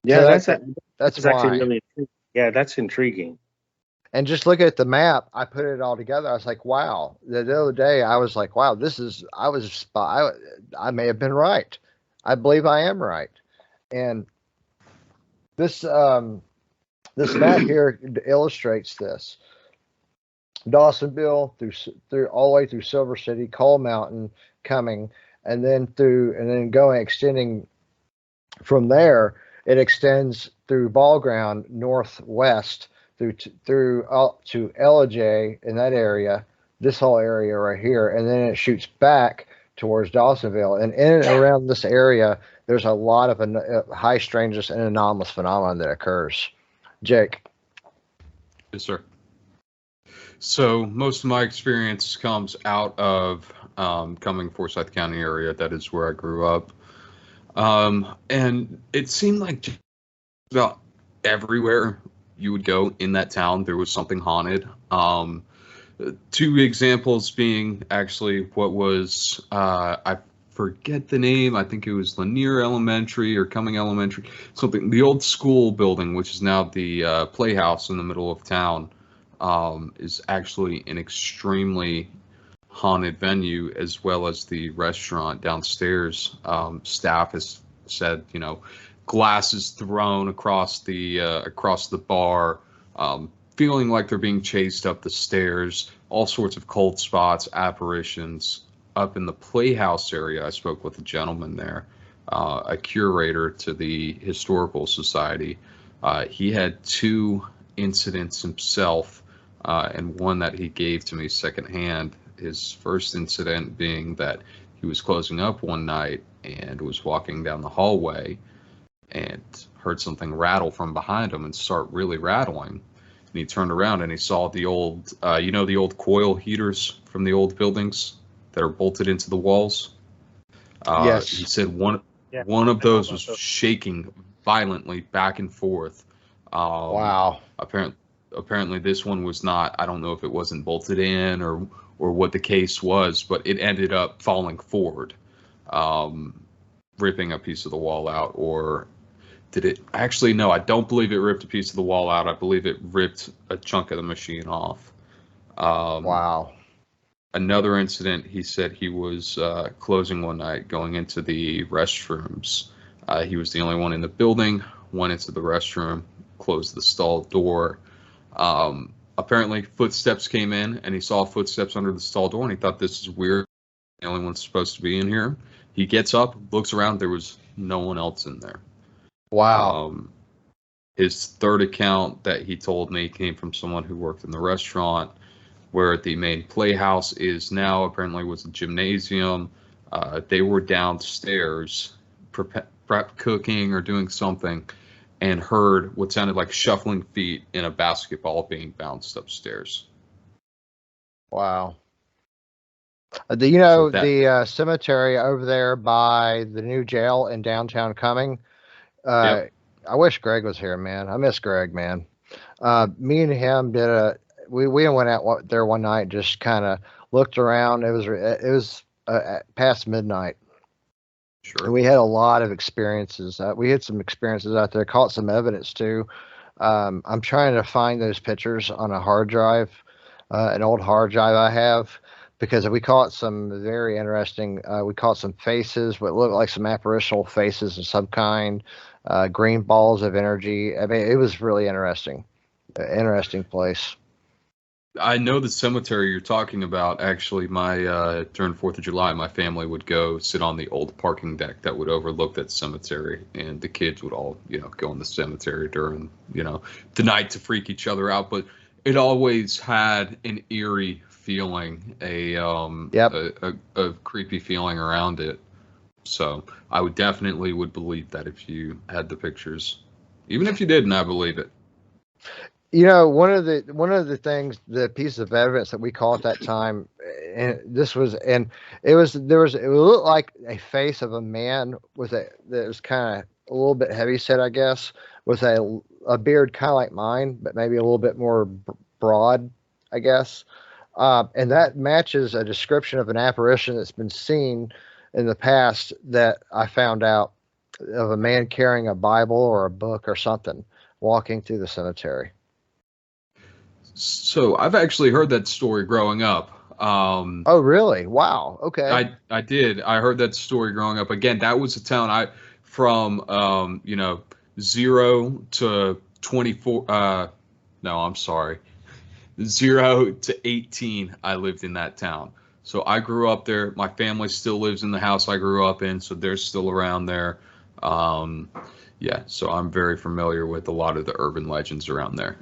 B: Yeah,
A: so that's
B: actually really intriguing. Yeah, that's intriguing.
A: And just look at the map. I put it all together. I was like, wow. The other day, I was like, wow, I may have been right. I believe I am right. And this map here illustrates this. Dawsonville through all the way through Silver City, Coal Mountain, Cumming, and then extending from there. It extends through Ball Ground northwest through to Ellijay in that area, this whole area right here, and then it shoots back towards Dawsonville. And in and around this area, there's a lot of high strangeness and anomalous phenomenon that occurs. Jake.
C: Yes, sir. So most of my experience comes out of Cumming, Forsyth County area. That is where I grew up. And it seemed like about everywhere you would go in that town, there was something haunted. Two examples being actually what was, I forget the name. I think it was Lanier Elementary or Cumming Elementary, something. The old school building, which is now the Playhouse in the middle of town, is actually an extremely haunted venue, as well as the restaurant downstairs. Staff has said, glasses thrown across the bar, feeling like they're being chased up the stairs, all sorts of cold spots, apparitions. Up in the Playhouse area, I spoke with a gentleman there, a curator to the Historical Society. He had 2 incidents himself, and one that he gave to me secondhand. His first incident being that he was closing up one night and was walking down the hallway and heard something rattle from behind him and start really rattling. And he turned around and he saw the old, the old coil heaters from the old buildings that are bolted into the walls.
A: Yes.
C: He said one of those was shaking violently back and forth.
A: Wow.
C: Apparently this one was not. I don't know if it wasn't bolted in or what the case was, but it ended up falling forward, ripping a piece of the wall out. Or did it? Actually, no, I don't believe it ripped a piece of the wall out. I believe it ripped a chunk of the machine off.
A: Wow.
C: Another incident, he said he was closing one night, going into the restrooms. He was the only one in the building, went into the restroom, closed the stall door. Apparently footsteps came in and he saw footsteps under the stall door and he thought, this is weird. The only one's supposed to be in here. He gets up, looks around, there was no one else in there.
A: Wow.
C: His third account that he told me came from someone who worked in the restaurant, where the main playhouse is now. Apparently was a gymnasium. They were downstairs prep cooking or doing something and heard what sounded like shuffling feet in a basketball being bounced upstairs.
A: Wow. The cemetery over there by the new jail in downtown Cumming?
C: Yep.
A: I wish Greg was here, man. I miss Greg, man. Me and him we went out there one night, just kind of looked around. It was past midnight.
C: Sure.
A: And we had a lot of experiences. We had some experiences out there, caught some evidence too. I'm trying to find those pictures on a hard drive, an old hard drive I have, because we caught some very interesting. We caught some faces, what looked like some apparitional faces of some kind, green balls of energy. I mean, it was really interesting. Interesting place.
C: I know the cemetery you're talking about. Actually, during 4th of July, my family would go sit on the old parking deck that would overlook that cemetery, and the kids would all, go in the cemetery during, the night to freak each other out. But it always had an eerie feeling, a creepy feeling around it. So I would definitely believe that if you had the pictures. Even if you didn't, I believe it.
A: One of the things, the piece of evidence that we caught at that time, and it looked like a face of a man that was kind of a little bit heavy set, I guess, with a beard kind of like mine, but maybe a little bit more broad, I guess. And that matches a description of an apparition that's been seen in the past that I found out, of a man carrying a Bible or a book or something walking through the cemetery.
C: So I've actually heard that story growing up.
A: Oh, really? Wow. Okay.
C: I did. I heard that story growing up. Again, that was a town from 0 to 24. No, I'm sorry. 0 to 18. I lived in that town. So I grew up there. My family still lives in the house I grew up in, so they're still around there. So I'm very familiar with a lot of the urban legends around there.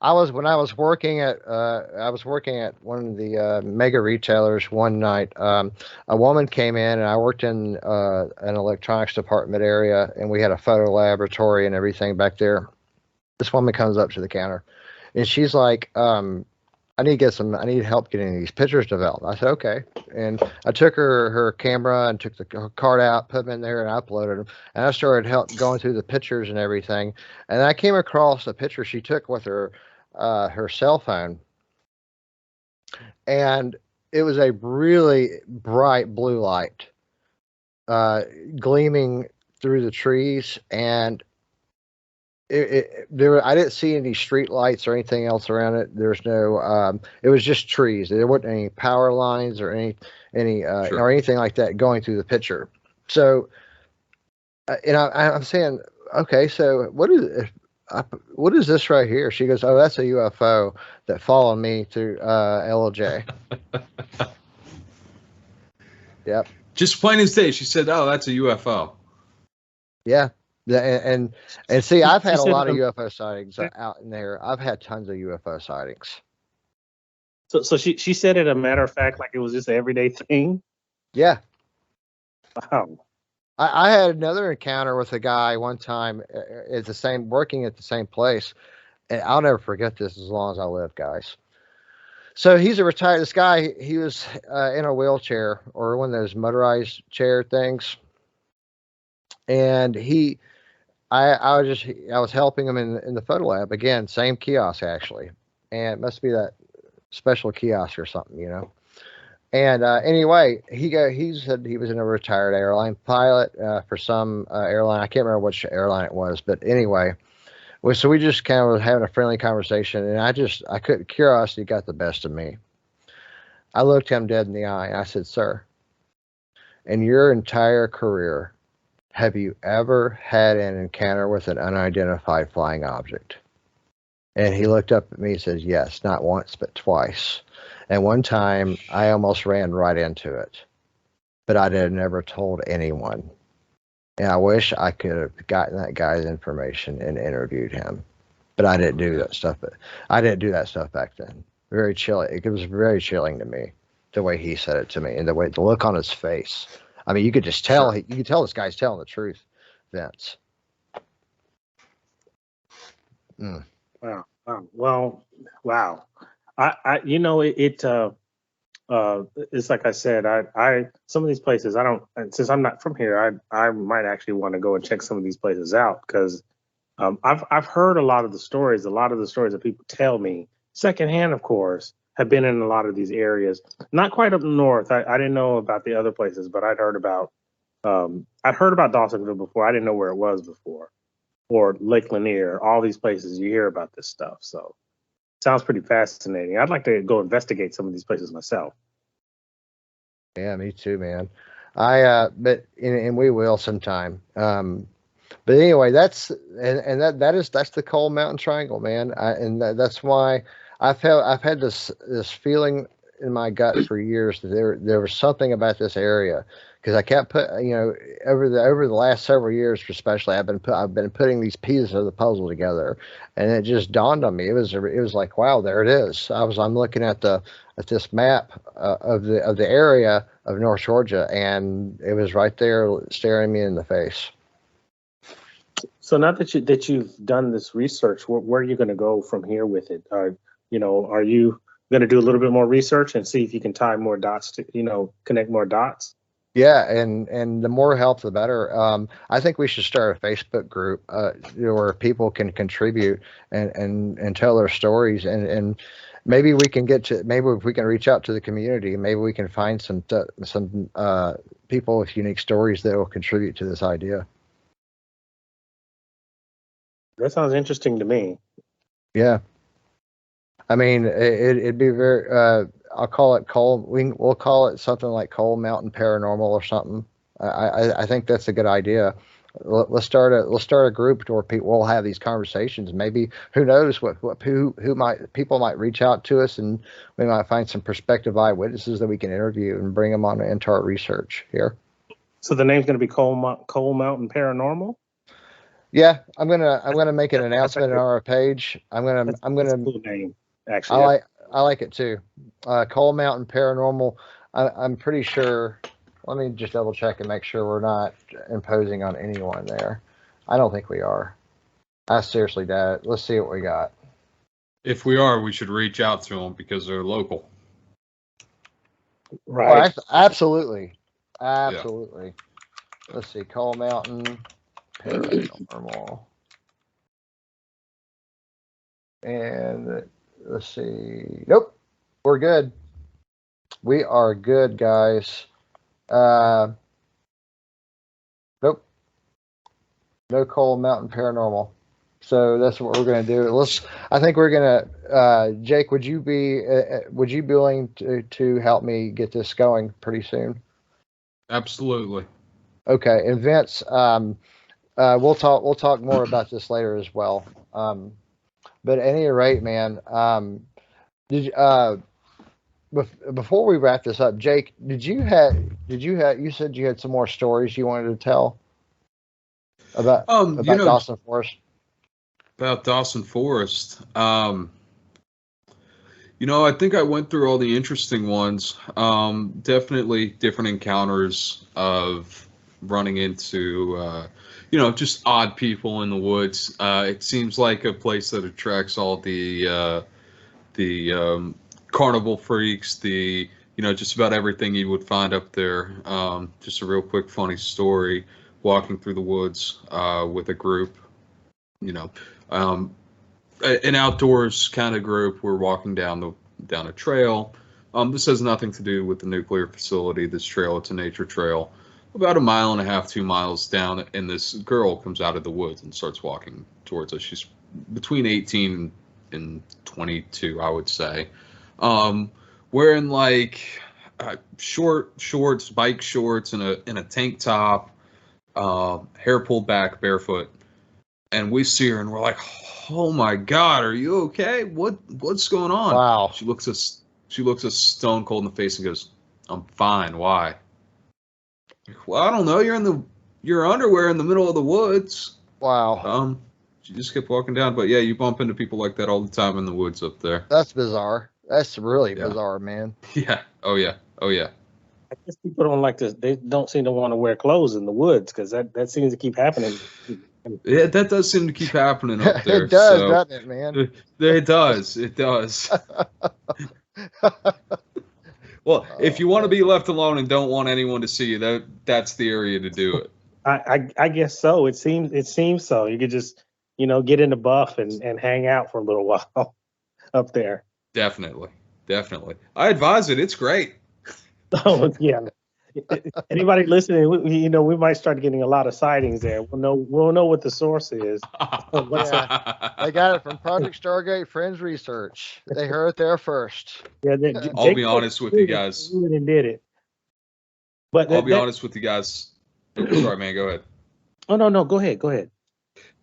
A: When I was working at one of the mega retailers one night. A woman came in, and I worked in an electronics department area, and we had a photo laboratory and everything back there. This woman comes up to the counter, and she's like, I need help getting these pictures developed. I said, okay. And I took her camera and took the card out, put them in there, and I uploaded them. And I started going through the pictures and everything. And I came across a picture she took with her cell phone. And it was a really bright blue light gleaming through the trees. And I didn't see any street lights or anything else around it. There's no, it was just trees. There weren't any power lines or any
C: Sure.
A: or anything like that going through the picture. So And I'm saying, okay, so what is this right here? She goes, oh, that's a UFO that followed me through LJ. Yep.
C: Just plain as day, she said, "Oh, that's a UFO."
A: Yeah. And see, I've
B: She
A: had a
B: said,
A: lot of UFO sightings out in there. I've had tons of UFO sightings.
B: so she said it a matter of fact, like it was just an everyday thing.
A: Yeah.
B: Wow.
A: I had another encounter with a guy one time at the same, working at the same place. And I'll never forget this as long as I live, guys. So he's a retired, this guy, he was in a wheelchair or one of those motorized chair things. And I was helping him in the photo lab again, same kiosk actually. And it must be that special kiosk or something, you know. And anyway, he said he was in a retired airline pilot for some airline. I can't remember which airline it was, but anyway, so we just kind of was having a friendly conversation, and I couldn't, curiosity got the best of me. I looked him dead in the eye, and I said, "Sir, in your entire career, have you ever had an encounter with an unidentified flying object?" And he looked up at me and says, "Yes, not once, but twice. And one time I almost ran right into it, but I had never told anyone. And I wish I could have gotten that guy's information and interviewed him, but I didn't do that stuff. But I didn't do that stuff back then. Very chilling. It was very chilling to me, the way he said it to me, and the look on his face. I mean, you could just tell. You could tell this guy's telling the truth, Vince.
B: Wow. Well, wow. You know, it's like I said, I some of these places I don't, and since I'm not from here, I might actually want to go and check some of these places out because I've heard a lot of the stories that people tell me secondhand, of course, have been in a lot of these areas. Not quite up north. I didn't know about the other places, but I'd heard about Dawsonville before. I didn't know where it was before, or Lake Lanier. All these places you hear about this stuff. So sounds pretty fascinating. I'd like to go investigate some of these places myself.
A: Yeah, me too, man. And we will sometime. But anyway, that's the Coal Mountain Triangle, man. That's why I've had this feeling in my gut for years that there was something about this area because I kept over the last several years, especially I've been putting these pieces of the puzzle together, and it just dawned on me. It was like, wow, there it is. I'm looking at this map of the area of North Georgia, and it was right there staring me in the face.
B: So now that you've done this research, where are you going to go from here with it? Are you going to do a little bit more research and see if you can tie more dots to, connect more dots?
A: Yeah, and the more help, the better. I think we should start a Facebook group where people can contribute and tell their stories, and maybe we can maybe if we can reach out to the community, maybe we can find some people with unique stories that will contribute to this idea.
B: That sounds interesting to me.
A: Yeah. I mean, it'd be very. I'll call it coal. We'll call it something like Coal Mountain Paranormal or something. I think that's a good idea. Let's start a group where we'll have these conversations. Maybe who knows people might reach out to us, and we might find some prospective eyewitnesses that we can interview and bring them on into our research here.
B: So the name's going to be Coal Mountain Paranormal.
A: Yeah, I'm gonna make an announcement on our page.
B: That's a cool name, actually.
A: I like it too. Coal Mountain Paranormal. I'm pretty sure. Let me just double check and make sure we're not imposing on anyone there. I don't think we are. I seriously doubt it. Let's see what we got.
C: If we are, we should reach out to them because they're local.
B: Right.
A: Oh, absolutely. Yeah. Let's see. Coal Mountain Paranormal. And let's see. Nope. We're good. We are good, guys. Nope. No Coal Mountain Paranormal. So that's what we're going to do. I think we're going to, Jake, would you be willing to help me get this going pretty soon?
C: Absolutely.
A: Okay, and Vince, we'll talk more about this later as well. But at any rate, man, did you, before we wrap this up, Jake, you said you had some more stories you wanted to tell about
C: You know,
A: Dawson Forest?
C: about Dawson Forest. I think I went through all the interesting ones. Definitely different encounters of running into, just odd people in the woods. It seems like a place that attracts all the carnival freaks, just about everything you would find up there. Just a real quick funny story: walking through the woods with a group, you know, um, an outdoors kind of group. We're walking down a trail. This has nothing to do with the nuclear facility. This trail, it's a nature trail, about 1.5 miles, 2 miles down, and this girl comes out of the woods and starts walking towards us. She's between 18 and 22, I would say, wearing like shorts, bike shorts, and a tank top, hair pulled back, barefoot. And we see her and we're like, "Oh my God, are you okay? What's going on?"
A: Wow.
C: She looks us stone cold in the face and goes, "I'm fine. Why?" Well, I don't know. You're in your underwear in the middle of the woods.
A: Wow.
C: She just kept walking down. But yeah, you bump into people like that all the time in the woods up there.
A: That's bizarre. That's really bizarre, man.
C: Yeah. Oh yeah. Oh yeah.
B: I guess people don't like to. They don't seem to want to wear clothes in the woods because that seems to keep happening.
C: Yeah, that does seem to keep happening up there.
A: It does, doesn't it, man?
C: It does. It does. Well, if you want to be left alone and don't want anyone to see you, that's the area to do it.
B: I guess so. It seems so. You could just get in the buff and hang out for a little while up there.
C: Definitely. I advise it. It's great.
B: Oh yeah. Anybody listening, we might start getting a lot of sightings there. We'll know what the source is.
A: I got it from Project Stargate Fringe Research. They heard it there first.
B: Yeah,
C: I'll be honest with you guys.
B: And did it. But
C: I'll be honest with you guys. Sorry, man. Go ahead.
B: Oh no, go ahead.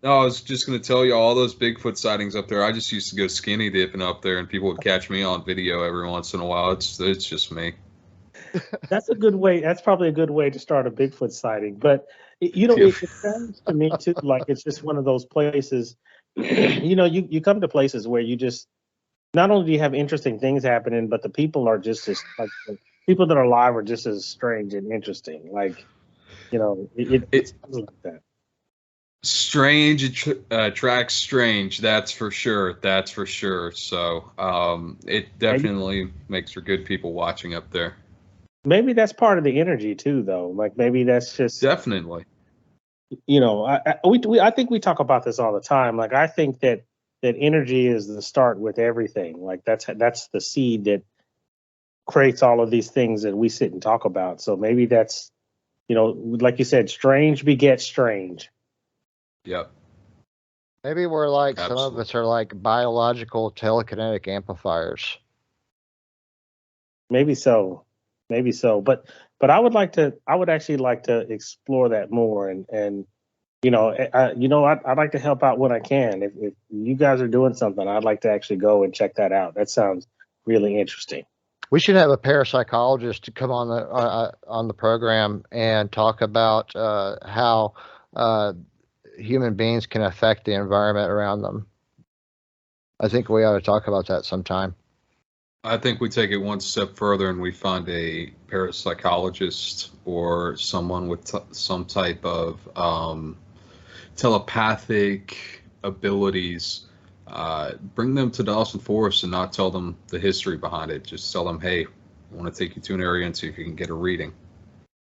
C: No, I was just going to tell you all those Bigfoot sightings up there. I just used to go skinny dipping up there, and people would catch me on video every once in a while. It's just me.
B: That's a good way. That's probably a good way to start a Bigfoot sighting. But it sounds to me too like it's just one of those places. You come to places where you just not only do you have interesting things happening, but the people are just as like the people that are alive are just as strange and interesting. Like it's like that.
C: Strange attracts strange. That's for sure. So it definitely makes for good people watching up there.
B: Maybe that's part of the energy too, though. Like maybe that's just
C: definitely.
B: I think we talk about this all the time. Like I think that energy is the start with everything. Like that's the seed that creates all of these things that we sit and talk about. So maybe that's like you said, strange begets strange.
C: Yep.
A: Maybe we're like some of us are like biological telekinetic amplifiers.
B: Maybe so. But I would actually like to explore that more and I'd like to help out when I can. If you guys are doing something, I'd like to actually go and check that out. That sounds really interesting.
A: We should have a parapsychologist to come on the program and talk about how human beings can affect the environment around them. I think we ought to talk about that sometime.
C: I think we take it one step further and we find a parapsychologist or someone with some type of telepathic abilities. Bring them to Dawson Forest and not tell them the history behind it. Just tell them, hey, I want to take you to an area and see if you can get a reading.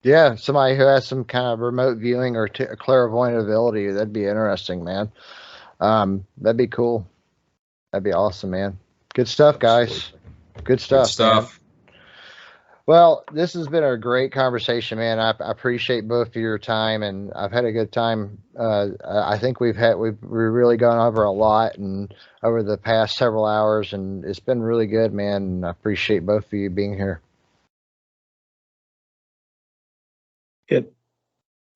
A: Yeah, somebody who has some kind of remote viewing or clairvoyant ability. That'd be interesting, man. That'd be cool. That'd be awesome, man. Good stuff, guys. Good stuff. Man. Well, this has been a great conversation, man. I appreciate both of your time, and I've had a good time. I think we've really gone over a lot and over the past several hours, and it's been really good, man. And I appreciate both of you being here.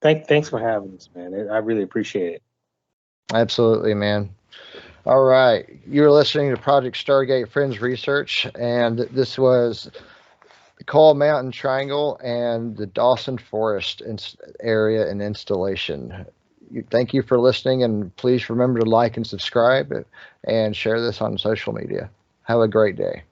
B: Thanks for having us, man. I really appreciate it.
A: Absolutely, man. All right. You're listening to Project Stargate Fringe Research, and this was the Coal Mountain Triangle and the Dawson Forest area and installation. Thank you for listening, and please remember to like and subscribe and share this on social media. Have a great day.